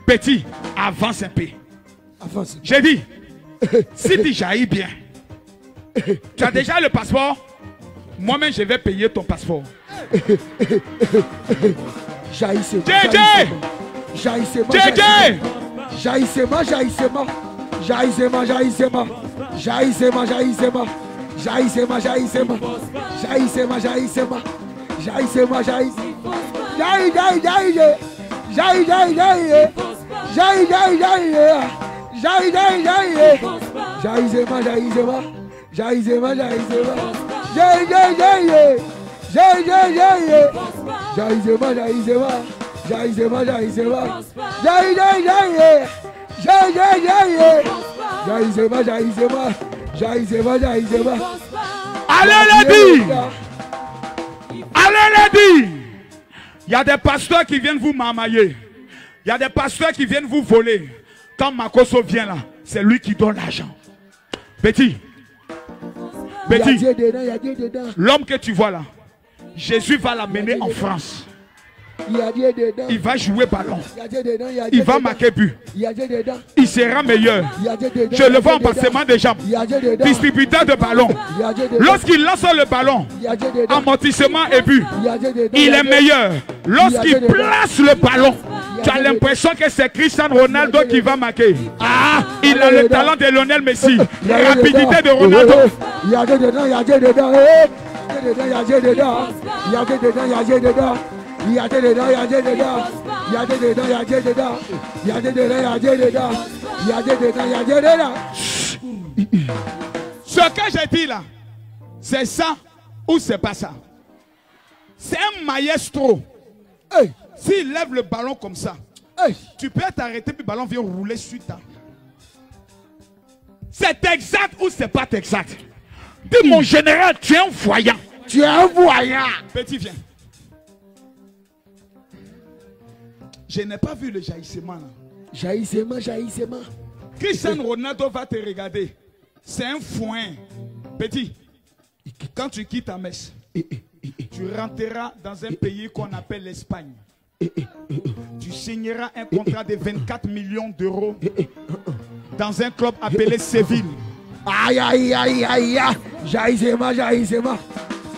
S9: Petit, avance un peu.
S10: Avance.
S9: J'ai dit, si tu jaillis bien, tu as déjà le passeport. Moi-même, je vais payer ton passeport.
S10: Jaillissement.
S9: Jaillissement.
S10: Jaillissement. Jaillissement. Jaillissement. Jaillissement. Jaillissement. Jaillissement. Jaillissement. Jaillissement. Jaillissement. Jaillissement. Jaillissement. Jaillissement. Jaillit.
S9: Allez le dire. Allez le dire. Il y a des pasteurs qui viennent vous marmailler. Il y a des pasteurs qui viennent vous voler. Quand Makoso vient là, c'est lui qui donne l'argent. Petit. Petit. L'homme que tu vois là, Jésus va l'amener en France. Il va jouer ballon. Il va marquer but. Il sera meilleur. Je le vois en passement de jambes. Distributeur de ballon. Lorsqu'il lance le ballon, amortissement et but, il est meilleur. Lorsqu'il place le ballon, tu as l'impression que c'est Cristiano Ronaldo qui va marquer. Ah, il a le talent de Lionel Messi. La rapidité de Ronaldo.
S10: Il y a des dedans, il y a des dedans. Il y a des dedans, il y a des dedans, il y a des dedans. Il y a des dedans, il y a des dedans. Il y a des dedans, il y a des dedans. Il y a des dedans, il y a des dedans. Il y a des dedans, il y a des dedans.
S9: Ce que j'ai dit là, c'est ça ou c'est pas ça? C'est un maestro.
S10: Hey.
S9: S'il lève le ballon comme ça, hey, tu peux t'arrêter puis le ballon vient rouler sur ta. C'est exact ou c'est pas exact? Dis mon général, tu es un voyant.
S10: Tu es un voyant.
S9: Petit, viens. Je n'ai pas vu le jaillissement là.
S10: Jaillissement, jaillissement.
S9: Cristiano Ronaldo va te regarder. C'est un foin. Petit, quand tu quittes ta messe, tu rentreras dans un pays qu'on appelle l'Espagne. Tu signeras un contrat de 24 millions d'euros dans un club appelé Séville.
S10: Aïe, aïe, aïe, aïe, aïe. Jaillissement, jaillissement.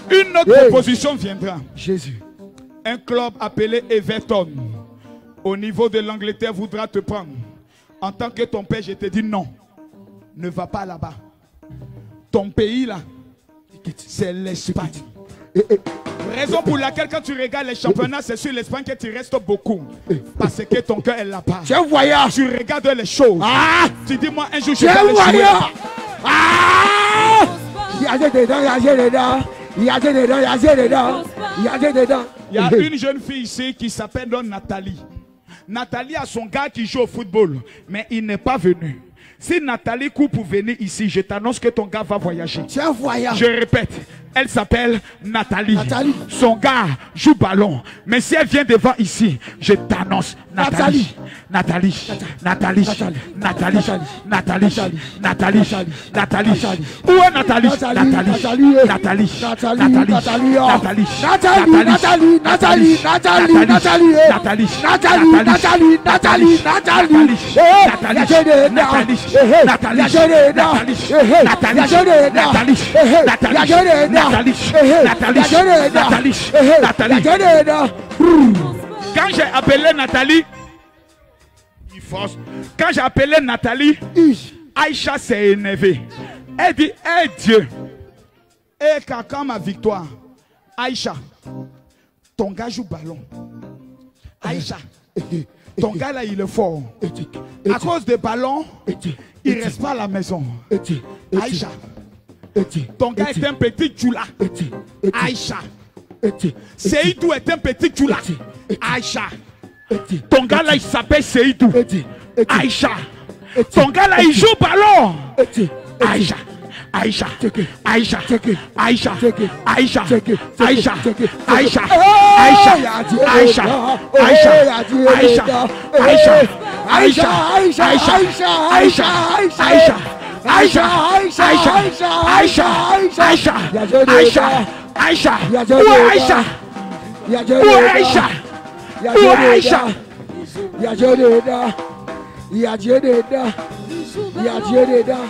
S9: Une autre proposition viendra.
S10: Jésus.
S9: Un club appelé Everton, au niveau de l'Angleterre, voudra te prendre. En tant que ton père, je te dis non. Ne va pas là-bas. Ton pays là, c'est l'Espagne. Raison pour laquelle quand tu regardes les championnats, c'est sur l'Espagne que tu restes beaucoup. Parce que ton cœur est là-bas.
S10: Tu es voyant.
S9: Tu regardes les choses.
S10: Ah.
S9: Tu dis moi un jour je
S10: vais
S9: les jouer.
S10: Ah. Il y a des dedans, il y a des dedans. Il y a des dedans, il y a des dedans. Il y a des dedans.
S9: Il y a une jeune fille ici qui s'appelle Nathalie. Nathalie a son gars qui joue au football, mais il n'est pas venu. Si Nathalie coupe pour venir ici, je t'annonce que ton gars va voyager.
S10: Tu es un voyant.
S9: Je répète, elle s'appelle Nathalie. Son gars joue ballon. Mais si elle vient devant ici, je t'annonce Nathalie. Nathalie. Nathalie. Nathalie. Nathalie. Nathalie. Nathalie. Où est Nathalie? Nathalie. Nathalie. Nathalie. Nathalie. Nathalie.
S10: Nathalie. Nathalie. Nathalie. Nathalie.
S9: Nathalie.
S10: Nathalie. Nathalie. Nathalie. Nathalie.
S9: Quand j'ai appelé Nathalie, quand j'ai appelé Nathalie, Aïcha s'est énervée. Elle dit, hey Dieu, et quand ma victoire, Aïcha, ton gars joue ballon. Aïcha, ton gars là il est fort. À cause des ballons, il ne reste pas à la maison. Aïcha, ton gars est un petit tchoula. Aïcha, Seydou est un petit tchoula. Aïcha, ton gars là il s'appelle Seydou. Aïcha, ton gars là il joue ballon. Aïcha. Aïcha, Aïcha, Aïcha, Aïcha, Aïcha, Aïcha, Aïcha, Aïcha, Aïcha, Aïcha, Aïcha, Aïcha, Aïcha, Aïcha, Aïcha, Aïcha, Aïcha, Aïcha, Aïcha, où est Aïcha? Où est Aïcha? Où est Aïcha?
S10: Il y a Dieu dedans. Il y a Dieu dedans. Il y a Dieu dedans.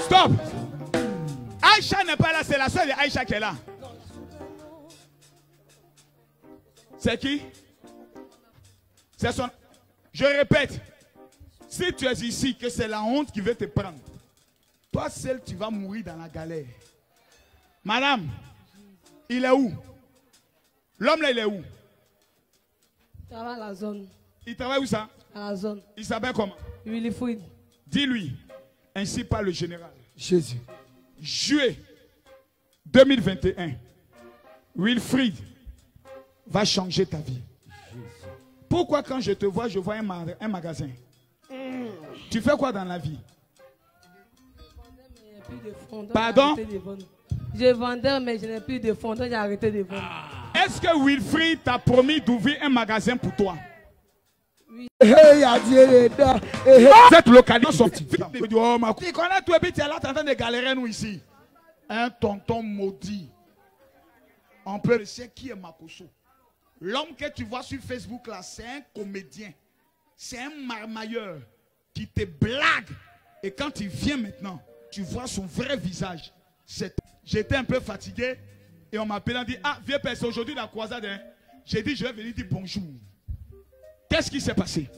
S9: Stop! Aïcha n'est pas là, c'est la seule de Aïcha qui est là. C'est qui? C'est son... Je répète, si tu es ici, que c'est la honte qui veut te prendre, toi seul, tu vas mourir dans la galère. Madame, il est où? L'homme là, il est où?
S3: Il travaille à la zone.
S9: Il travaille où ça?
S3: À la zone.
S9: Il s'appelle comment?
S3: Wilfried.
S9: Dis-lui, ainsi par le général.
S10: Jésus.
S9: Juillet 2021. Wilfried, va changer ta vie. Pourquoi quand je te vois, je vois un magasin? Tu fais quoi dans la vie? Pardon?
S14: Je vendais, mais je n'ai plus de fonds, donc j'ai arrêté de vendre.
S9: Est-ce que Wilfried t'a promis d'ouvrir un magasin pour toi?
S14: Oui.
S9: Cette localité sont tu connais tout et puis tu es là, tu es en train de galérer nous ici. Un tonton maudit. On peut essayer qui est Makoso. L'homme que tu vois sur Facebook là, c'est un comédien. C'est un marmailleur qui te blague. Et quand il vient maintenant, tu vois son vrai visage. J'étais un peu fatigué. Et on m'appelle et dit, ah, vieux père, c'est aujourd'hui la croisade. Hein? J'ai dit, je vais venir dire bonjour. Qu'est-ce qui s'est passé?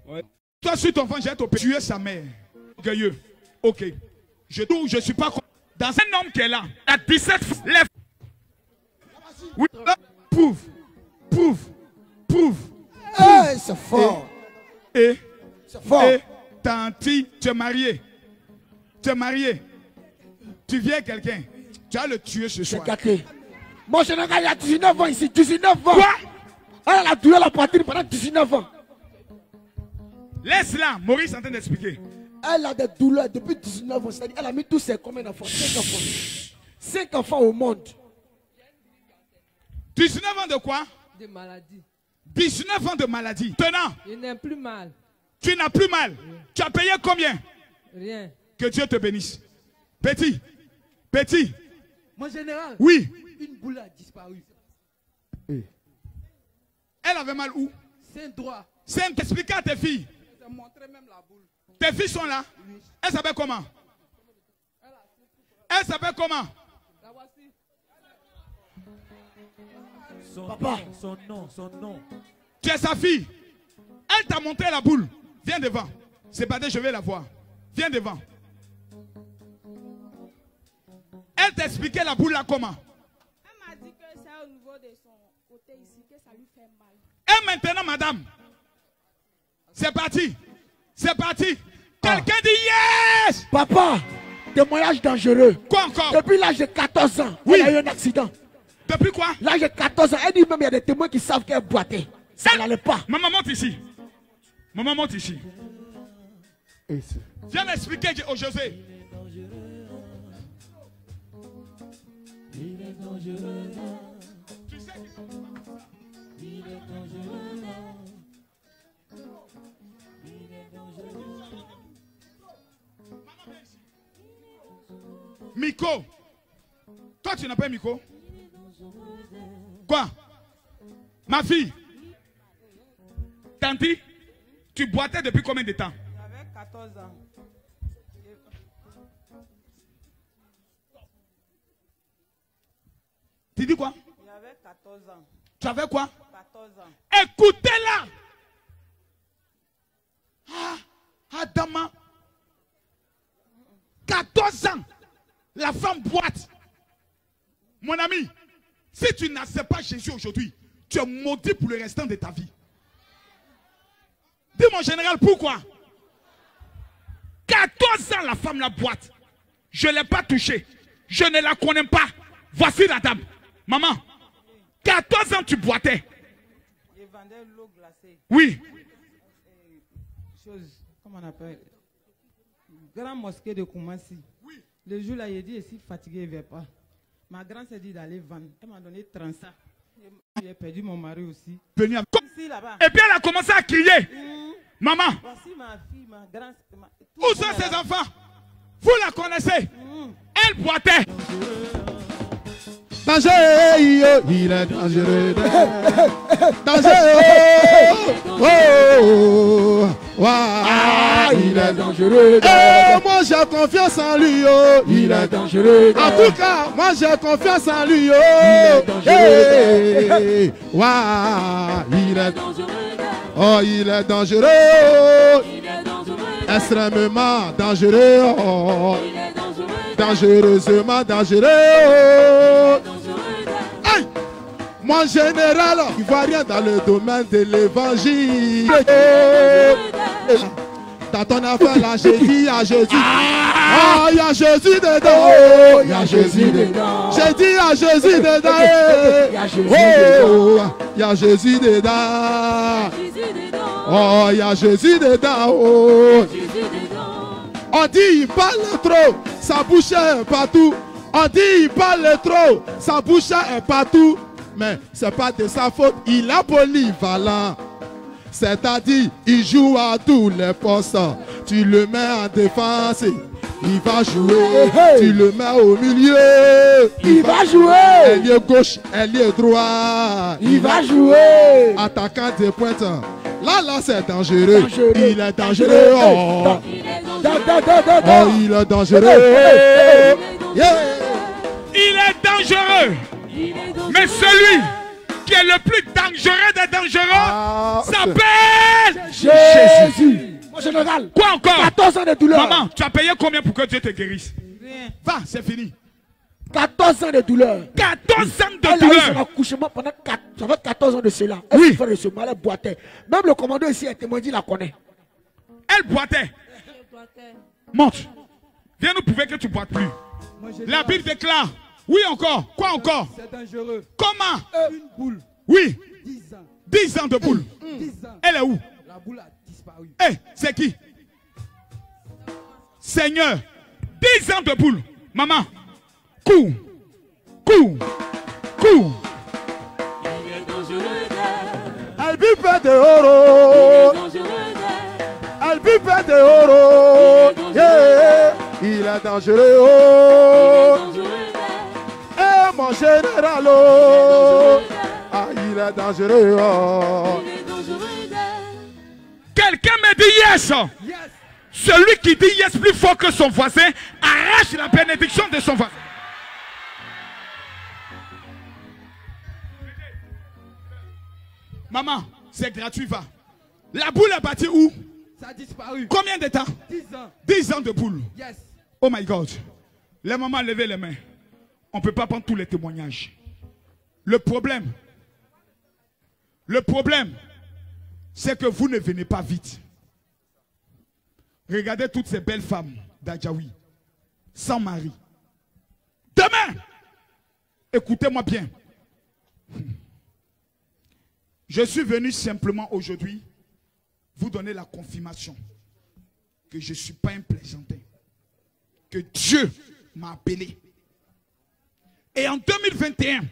S9: Ouais. Toi, sur ton enfant, j'ai tué sa mère. Orgueilleux. Ok. Je suis pas... Dans un homme qui est là, à 17, lève. Oui, prouve.
S10: Hey, c'est fort.
S9: Et
S10: c'est fort.
S9: Et tanti, tu es marié. Tu viens quelqu'un. Tu vas le tuer ce soir.
S10: Mon général, il a 19 ans ici. 19 ans.
S9: Quoi?
S10: Elle a tué la poitrine pendant 19 ans.
S9: Laisse-la. Maurice est en train d'expliquer.
S10: Elle a des douleurs depuis 19 ans. C'est-à-dire, elle a mis tous ses combien d'enfants? 5 enfants. 5 enfants au monde.
S9: 19 ans de quoi?
S14: De maladie.
S9: 19 ans de maladie. Tenant.
S14: Je n'ai plus mal.
S9: Tu n'as plus mal. Oui. Tu as payé combien?
S14: Rien.
S9: Que Dieu te bénisse. Petit.
S15: Mon général.
S9: Oui.
S15: Une boule a disparu.
S9: Oui. Elle avait mal où?
S15: C'est droit.
S9: C'est expliqué à tes filles.
S15: Je t'ai montré même la boule.
S9: Tes filles sont là? Oui. Elle s'appelle comment? Elle s'appelle comment?
S15: La voici.
S2: Son nom.
S9: Tu es sa fille. Elle t'a montré la boule. Viens devant. C'est pas je vais la voir. Viens devant. Elle t'a expliqué la boule là comment?
S16: Elle m'a dit que c'est au niveau de son côté ici que ça lui fait mal.
S9: Et maintenant, madame, c'est parti. Quelqu'un dit yes!
S10: Papa, témoignage dangereux.
S9: Quoi encore?
S10: Depuis l'âge de 14 ans,
S9: oui.
S10: Elle a eu un accident.
S9: Depuis quoi?
S10: L'âge de 14 ans, elle dit même il y a des témoins qui savent qu'elle boitait. Ça n'allait pas.
S9: Maman monte ici. Viens m'expliquer au José.
S2: Il est dangereux.
S9: Tu sais qu'il faut faire ça.
S2: Il est dangereux.
S9: Miko. Toi, tu n'as pas Miko? Quoi? Ma fille. Tanti, tu boitais depuis combien de temps?
S5: J'avais 14 ans.
S9: Tu dis quoi?
S5: J'avais 14 ans.
S9: Tu avais quoi?
S5: 14 ans.
S9: Écoutez-la. Adama. 14 ans. La femme boite. Mon ami, si tu n'acceptes pas Jésus aujourd'hui, tu es maudit pour le restant de ta vie. Dis mon général, pourquoi? 14 ans la femme la boite. Je ne l'ai pas touchée. Je ne la connais pas. Voici la dame. Maman, 14 ans tu boitais.
S5: Je vendais l'eau glacée.
S9: Oui.
S5: Comment on appelle? Grande mosquée de Koumassi.
S9: Oui.
S5: Le jour là, il dit, je suis fatigué, il ne va pas. Ma grande s'est dit d'aller vendre. Elle m'a donné 30 ça. J'ai perdu mon mari aussi.
S9: Venu à...
S5: Ici, là-bas.
S9: Et puis elle a commencé à crier. Maman.
S5: Voici ma fille, ma grande.
S9: Où sont ses enfants? Vous la connaissez? Elle boitait.
S17: Danger, il est dangereux. Danger, il est dangereux. Moi j'ai confiance en lui, il est dangereux. En tout cas, moi j'ai confiance en lui, il est dangereux. Il est dangereux. Oh, il est dangereux. Extrêmement dangereux. Oh. Dangereusement dangereux. Hey! Mon général, il ne voit rien dans le domaine de l'évangile. Dans ton affaire là, j'ai dit à Jésus, Oh, il y a Jésus dedans. Oh, il y a Jésus dedans. J'ai dit, il y a Jésus dedans. Il y a Jésus dedans. Il y a Jésus dedans. Oh, il y a Jésus dedans. Oh. On dit, il parle trop. Sa bouche est partout. On dit, il parle trop. Sa bouche est partout. Mais c'est pas de sa faute. Il est polyvalent. C'est-à-dire, il joue à tous les postes. Tu le mets en défense, il va jouer. Tu le mets au milieu, il va jouer. Ailier gauche, ailier droit, il va jouer. Attaquant des pointes. Là, c'est dangereux. Il est dangereux. Oh, il est dangereux.
S9: Il est dangereux. Mais celui qui est le plus dangereux des dangereux s'appelle
S10: Jésus. Mon général.
S9: Quoi encore?
S10: 14 ans de douleur.
S9: Maman, tu as payé combien pour que Dieu te guérisse? Va, c'est fini.
S10: 14 ans de douleur.
S9: 14 ans de
S10: Elle
S9: douleur.
S10: a eu son accouchement pendant 14 ans de cela. Elle souffrait de ce mal, elle boitait. Même le commandant ici a témoigné, il la connaît.
S9: Elle boitait. Monte. Viens nous prouver que tu ne boites plus. La Bible déclare. Oui encore. Quoi encore?
S15: C'est dangereux.
S9: Comment?
S15: Une boule.
S9: Oui.
S15: 10 ans.
S9: 10 ans de boule.
S15: 10 ans.
S9: Elle est où?
S15: La boule a disparu.
S9: Eh, c'est qui? Seigneur. 10 ans de boule. Maman. Cours. Cours. Cours.
S17: Elle vit de oro. Elle vit de oro. Yeah. Il est dangereux. Oh. Eh, mon général. Oh. Ah, il est dangereux. Oh.
S9: Quelqu'un me dit yes. Celui qui dit yes plus fort que son voisin arrache la bénédiction de son voisin. Maman, c'est gratuit, va. La boule est bâtie où?
S15: Ça a disparu.
S9: Combien de temps?
S15: 10 ans.
S9: 10 ans de boule.
S15: Yes.
S9: Oh my God. Les mamans, levez les mains. On ne peut pas prendre tous les témoignages. Le problème, c'est que vous ne venez pas vite. Regardez toutes ces belles femmes d'Adjaoui, sans mari. Demain, écoutez-moi bien. Je suis venu simplement aujourd'hui vous donner la confirmation que je ne suis pas un plaisantin. Que Dieu m'a appelé. Et en 2021,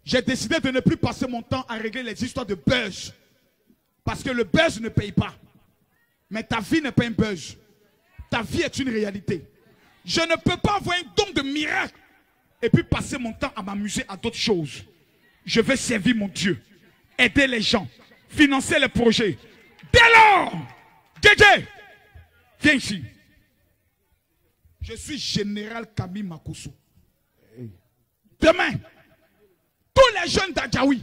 S9: j'ai décidé de ne plus passer mon temps à régler les histoires de buzz. Parce que le buzz ne paye pas. Mais ta vie n'est pas un buzz. Ta vie est une réalité. Je ne peux pas avoir un don de miracle et puis passer mon temps à m'amuser à d'autres choses. Je vais servir mon Dieu. Aider les gens. Financer les projets. Dès lors, Djé, viens ici. Je suis général Camille Makosso. Demain, tous les jeunes d'Adjaoui,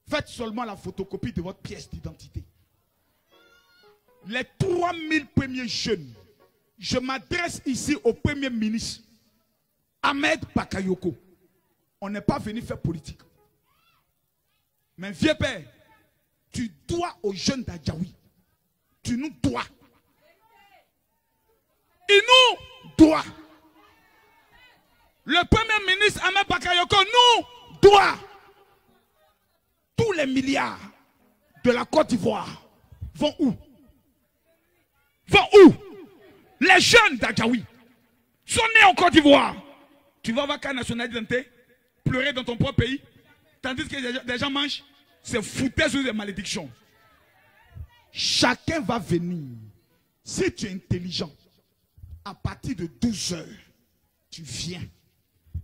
S9: faites seulement la photocopie de votre pièce d'identité. Les 3000 premiers jeunes, je m'adresse ici au Premier ministre, Ahmed Bakayoko. On n'est pas venu faire politique. Mais vieux père, tu dois aux jeunes d'Adjaoui. Tu nous dois. Il nous doit. Le Premier ministre Ahmed Bakayoko nous doit. Tous les milliards de la Côte d'Ivoire vont où? Vont où? Les jeunes d'Adjaoui sont nés en Côte d'Ivoire. Tu vas avoir qu'à nationalité, pleurer dans ton propre pays, tandis que des gens mangent, c'est foutaise ou des malédictions. Chacun va venir. Si tu es intelligent, à partir de 12 heures, tu viens.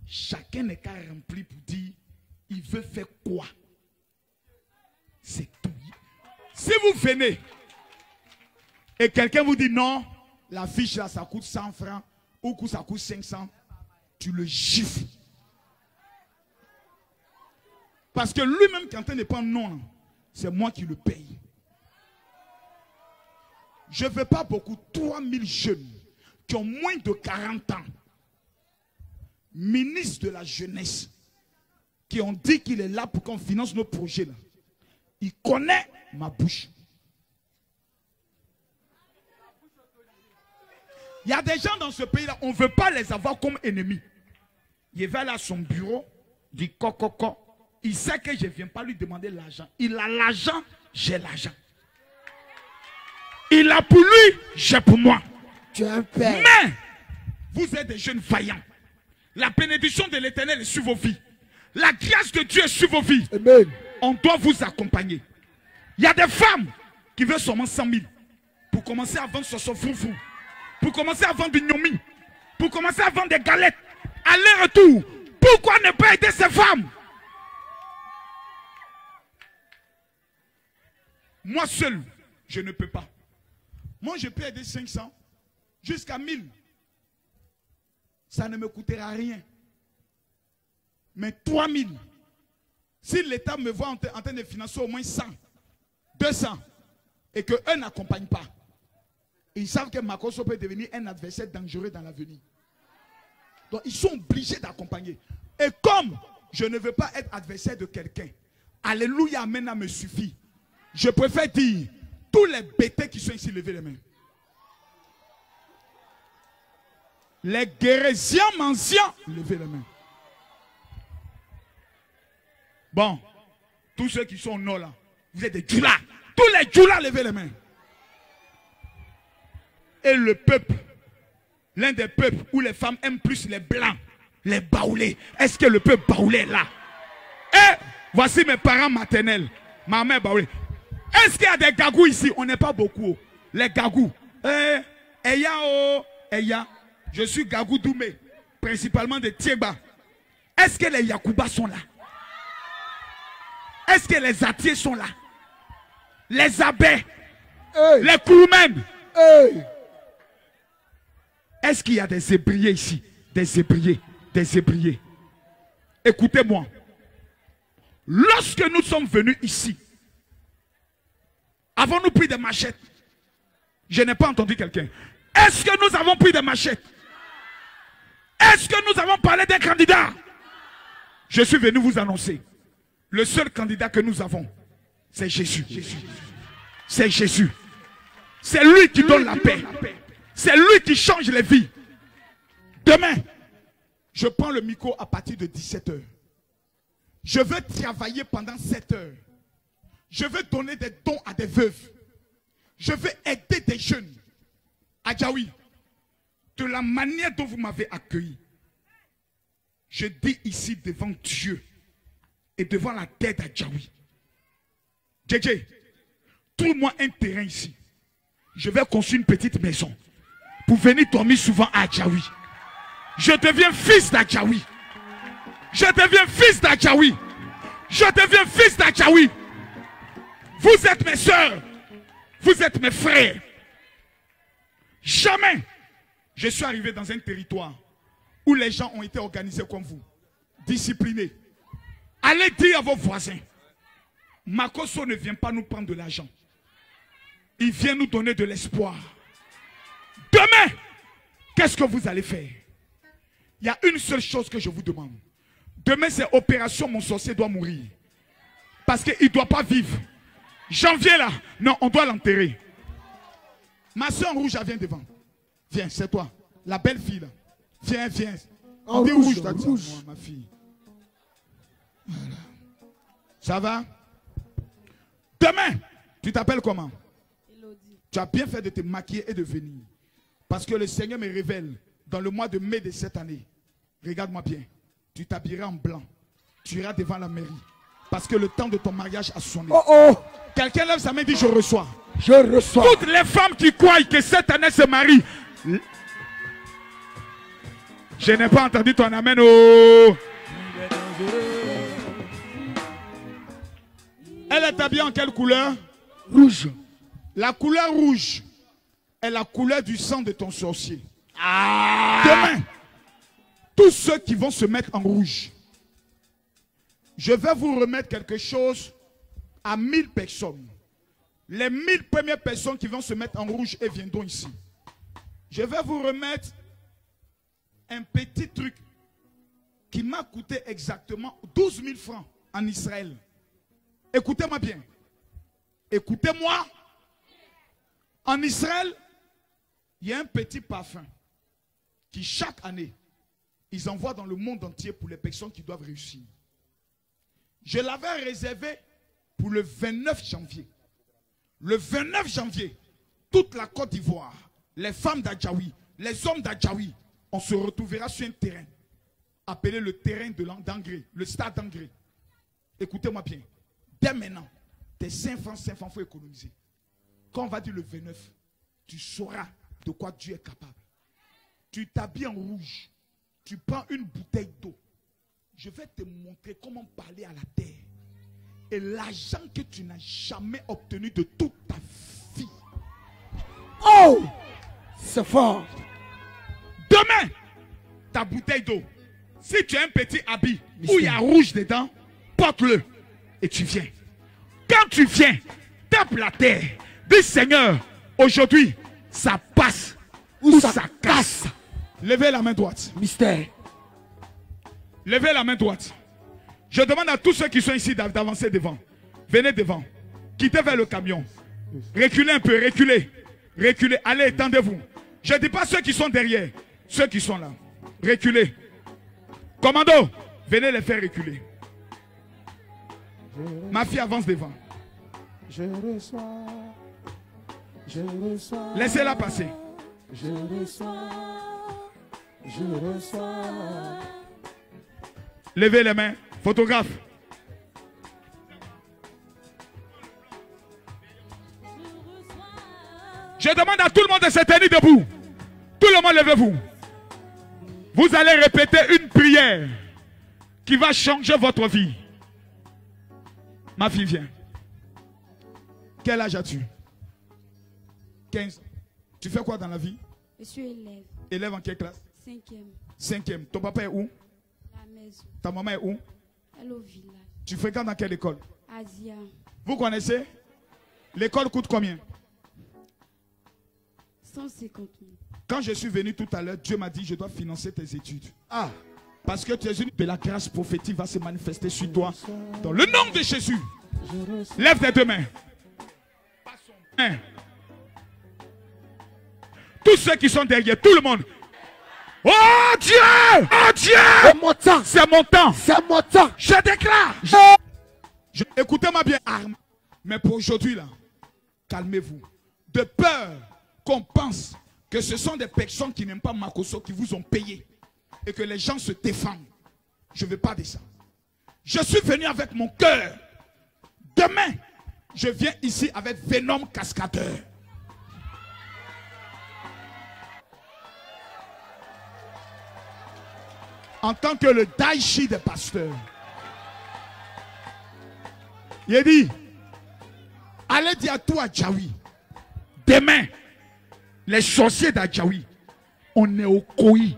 S9: Chacun n'est qu'à remplir pour dire, il veut faire quoi? C'est tout. Si vous venez, et quelqu'un vous dit non, la fiche là, ça coûte 100 francs, ou ça coûte 500, tu le gifles. Parce que lui-même, quand il n'est pas non, c'est moi qui le paye. Je ne veux pas beaucoup, 3000 jeunes qui ont moins de 40 ans, ministres de la jeunesse, qui ont dit qu'il est là pour qu'on finance nos projets là. Il connaît ma bouche. Il y a des gens dans ce pays-là, on ne veut pas les avoir comme ennemis. Il va là à son bureau, dit coco. Il sait que je ne viens pas lui demander l'argent. Il a l'argent, j'ai l'argent. Il a pour lui, j'ai pour moi.
S10: Tu es un père.
S9: Mais, vous êtes des jeunes vaillants. La bénédiction de l'Éternel est sur vos vies. La grâce de Dieu est sur vos vies.
S10: Amen.
S9: On doit vous accompagner. Il y a des femmes qui veulent seulement 100 000 pour commencer à vendre son foufou, pour commencer à vendre du gnomi, pour commencer à vendre des galettes. Aller-retour. Pourquoi ne pas aider ces femmes? Moi seul, je ne peux pas. Moi, je peux aider 500 jusqu'à 1000. Ça ne me coûtera rien. Mais 3000. Si l'État me voit en train de financer au moins 100, 200, et qu'eux n'accompagnent pas, ils savent que Makosso peut devenir un adversaire dangereux dans l'avenir. Donc, ils sont obligés d'accompagner. Et comme je ne veux pas être adversaire de quelqu'un, alléluia, amen, me suffit. Je préfère dire, tous les bêtés qui sont ici, levez les mains. Les guérésiens anciens, levez les mains. Bon, tous ceux qui sont au nord là, vous êtes des djoulas. Tous les djoulas, levez les mains. Et le peuple, l'un des peuples où les femmes aiment plus les blancs, les baoulés. Est-ce que le peuple baoulé est là? Et voici mes parents maternels. Ma mère baoulée. Est-ce qu'il y a des gagous ici? On n'est pas beaucoup. Les gagous. Eya. Je suis gagou Doumé, principalement de Tieba. Est-ce que les Yakuba sont là? Est-ce que les Atiers sont là? Les Abés? Hey. Les Kouroumen? Hey. Est-ce qu'il y a des ébriers ici? Des ébriers. Écoutez-moi. Lorsque nous sommes venus ici, avons-nous pris des machettes? Je n'ai pas entendu quelqu'un. Est-ce que nous avons pris des machettes? Est-ce que nous avons parlé des candidats? Je suis venu vous annoncer. Le seul candidat que nous avons, c'est Jésus. C'est Jésus. C'est lui qui donne la paix. C'est lui qui change les vies. Demain, je prends le micro à partir de 17 h. Je veux travailler pendant 7 heures. Je veux donner des dons à des veuves. Je veux aider des jeunes. Adjaoui, de la manière dont vous m'avez accueilli, je dis ici devant Dieu et devant la tête d'Adjaoui, JJ, trouve-moi un terrain ici. Je vais construire une petite maison pour venir dormir souvent à Adjaoui. Je deviens fils d'Adjaoui. Je deviens fils d'Adjaoui. Je deviens fils d'Adjaoui. Vous êtes mes soeurs. Vous êtes mes frères. Jamais je suis arrivé dans un territoire où les gens ont été organisés comme vous, disciplinés. Allez dire à vos voisins, Makosso ne vient pas nous prendre de l'argent. Il vient nous donner de l'espoir. Demain, qu'est-ce que vous allez faire? Il y a une seule chose que je vous demande. Demain, c'est opération mon sorcier doit mourir. Parce qu'il ne doit pas vivre. Janvier là, non, on doit l'enterrer. Ma soeur en rouge, elle vient devant. Viens, c'est toi. La belle fille là. Viens.
S10: En rouge,
S9: moi, ma fille. Voilà. Ça va? Demain, tu t'appelles comment? Elodie. Tu as bien fait de te maquiller et de venir. Parce que le Seigneur me révèle dans le mois de mai de cette année. Regarde-moi bien. Tu t'habilleras en blanc. Tu iras devant la mairie. Parce que le temps de ton mariage a sonné. Quelqu'un lève sa main et dit je reçois.
S10: Je reçois.
S9: Toutes les femmes qui croient que cette année se marient. Je n'ai pas entendu ton amen. Oh. Elle est habillée en quelle couleur?
S10: Rouge.
S9: La couleur rouge est la couleur du sang de ton sorcier. Demain, tous ceux qui vont se mettre en rouge, je vais vous remettre quelque chose à 1000 personnes. Les 1000 premières personnes qui vont se mettre en rouge et viendront ici. Je vais vous remettre un petit truc qui m'a coûté exactement 12 000 francs en Israël. Écoutez-moi bien. Écoutez-moi. En Israël, il y a un petit parfum qui chaque année, ils envoient dans le monde entier pour les personnes qui doivent réussir. Je l'avais réservé pour le 29 janvier. Le 29 janvier, toute la Côte d'Ivoire, les femmes d'Adjaoui, les hommes d'Adjaoui, on se retrouvera sur un terrain appelé le terrain d'Angré, le stade d'Angré. Écoutez-moi bien. Dès maintenant, tes 5 francs, il faut économiser. Quand on va dire le 29, tu sauras de quoi Dieu est capable. Tu t'habilles en rouge. Tu prends une bouteille d'eau. Je vais te montrer comment parler à la terre. Et l'argent que tu n'as jamais obtenu de toute ta vie.
S10: Oh! C'est fort.
S9: Demain, ta bouteille d'eau. Si tu as un petit habit où il y a rouge dedans, porte-le et tu viens. Quand tu viens, tape la terre. Dis Seigneur, aujourd'hui, ça passe ou ça casse. Levez la main droite.
S10: Mystère.
S9: Levez la main droite. Je demande à tous ceux qui sont ici d'avancer devant. Venez devant. Quittez vers le camion. Reculez un peu, reculez. Reculez. Allez, étendez-vous. Je ne dis pas ceux qui sont derrière. Ceux qui sont là. Reculez. Commando, venez les faire reculer. Ma fille avance devant.
S17: Je reçois. Je reçois.
S9: Laissez-la passer.
S17: Je reçois. Je reçois.
S9: Levez les mains. Photographe. Je demande à tout le monde de se tenir debout. Tout le monde, levez-vous. Vous allez répéter une prière qui va changer votre vie. Ma fille vient. Quel âge as-tu? 15. Tu fais quoi dans la vie?
S18: Je suis élève.
S9: Élève en quelle classe?
S18: 5e.
S9: 5e. Ton papa est où?
S18: La maison.
S9: Ta maman est où?
S18: Elle est au village.
S9: Tu fréquentes dans quelle école?
S18: Asia.
S9: Vous connaissez? L'école coûte combien?
S18: 150 000.
S9: Quand je suis venu tout à l'heure, Dieu m'a dit je dois financer tes études. Ah, parce que tu es une de la grâce prophétique va se manifester sur toi. Dans le nom de Jésus. Lève tes deux mains. Tous ceux qui sont derrière, tout le monde. Oh Dieu! Oh Dieu!
S10: C'est mon temps.
S9: C'est mon temps.
S10: C'est mon temps.
S9: Je déclare. Écoutez-moi bien. Mais pour aujourd'hui, là, calmez-vous. De peur qu'on pense que ce sont des personnes qui n'aiment pas Makosso qui vous ont payé et que les gens se défendent. Je ne veux pas de ça. Je suis venu avec mon cœur. Demain, je viens ici avec Venom Cascadeur. En tant que le Daichi des pasteurs. Il a dit, allez dire à toi Adjaoui, demain, les sorciers d'Adjaoui, on est au Koui.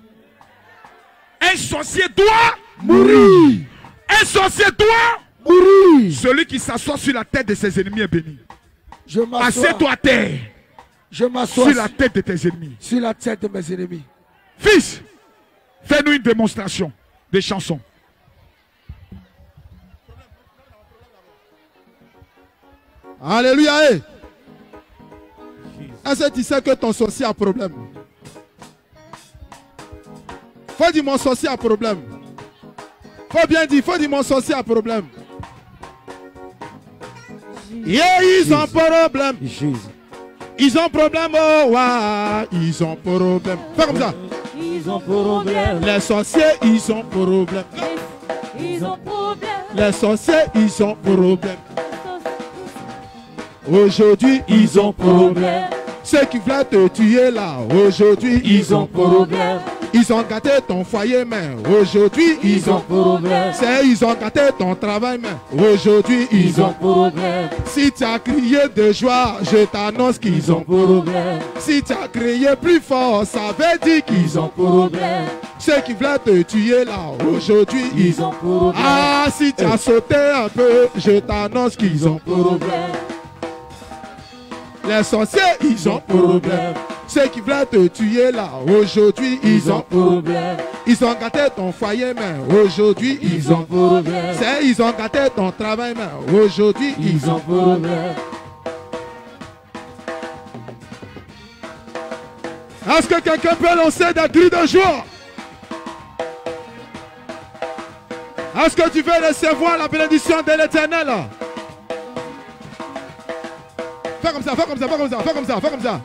S9: Un sorcier doit mourir. Un sorcier doit mourir. Celui qui s'assoit sur la tête de ses ennemis est béni.
S10: Je m'assois.
S9: Assieds-toi à terre.
S10: Je m'assois
S9: sur la tête de tes ennemis.
S10: Sur la tête de mes ennemis.
S9: Fils, fais-nous une démonstration de chansons.
S17: Alléluia. Est-ce que tu sais que ton sorcier a problème? Faut dire mon sorcier a problème. Faut bien dire, faut dire mon sorcier a problème. Yeah, ils ont problème. Ils ont problème, oh, ouais. Ils ont problème. Fais comme ça.
S6: Ils ont problème.
S17: Les sorciers, ils ont problème.
S6: Ils ont problème.
S17: Les sorciers, ils ont problème. Aujourd'hui, ils ont problème. Ceux qui veulent te tuer là, aujourd'hui, ils ont problème. Ils ont gâté ton foyer, mais aujourd'hui, ils ont problème. Ils ont gâté ton travail, mais aujourd'hui, ils ont problème. Si tu as crié de joie, je t'annonce qu'ils ont problème. Si tu as crié plus fort, ça veut dire qu'ils ont problème. Ceux qui veulent te tuer là, aujourd'hui, ils ont problème. Ah, si tu as sauté un peu, je t'annonce qu'ils ont problème. Les sorciers, ils ont problème. Ceux qui veulent te tuer là, aujourd'hui, ils ont problème. Ils ont gâté ton foyer, mais aujourd'hui, ils ont problème. Ils ont gâté ton travail, mais aujourd'hui, ils ont problème. Est-ce que quelqu'un peut lancer des cris de joie? Est-ce que tu veux recevoir la bénédiction de l'Éternel? Fais comme ça, fais comme ça, fais comme ça, fais comme ça, fais comme ça.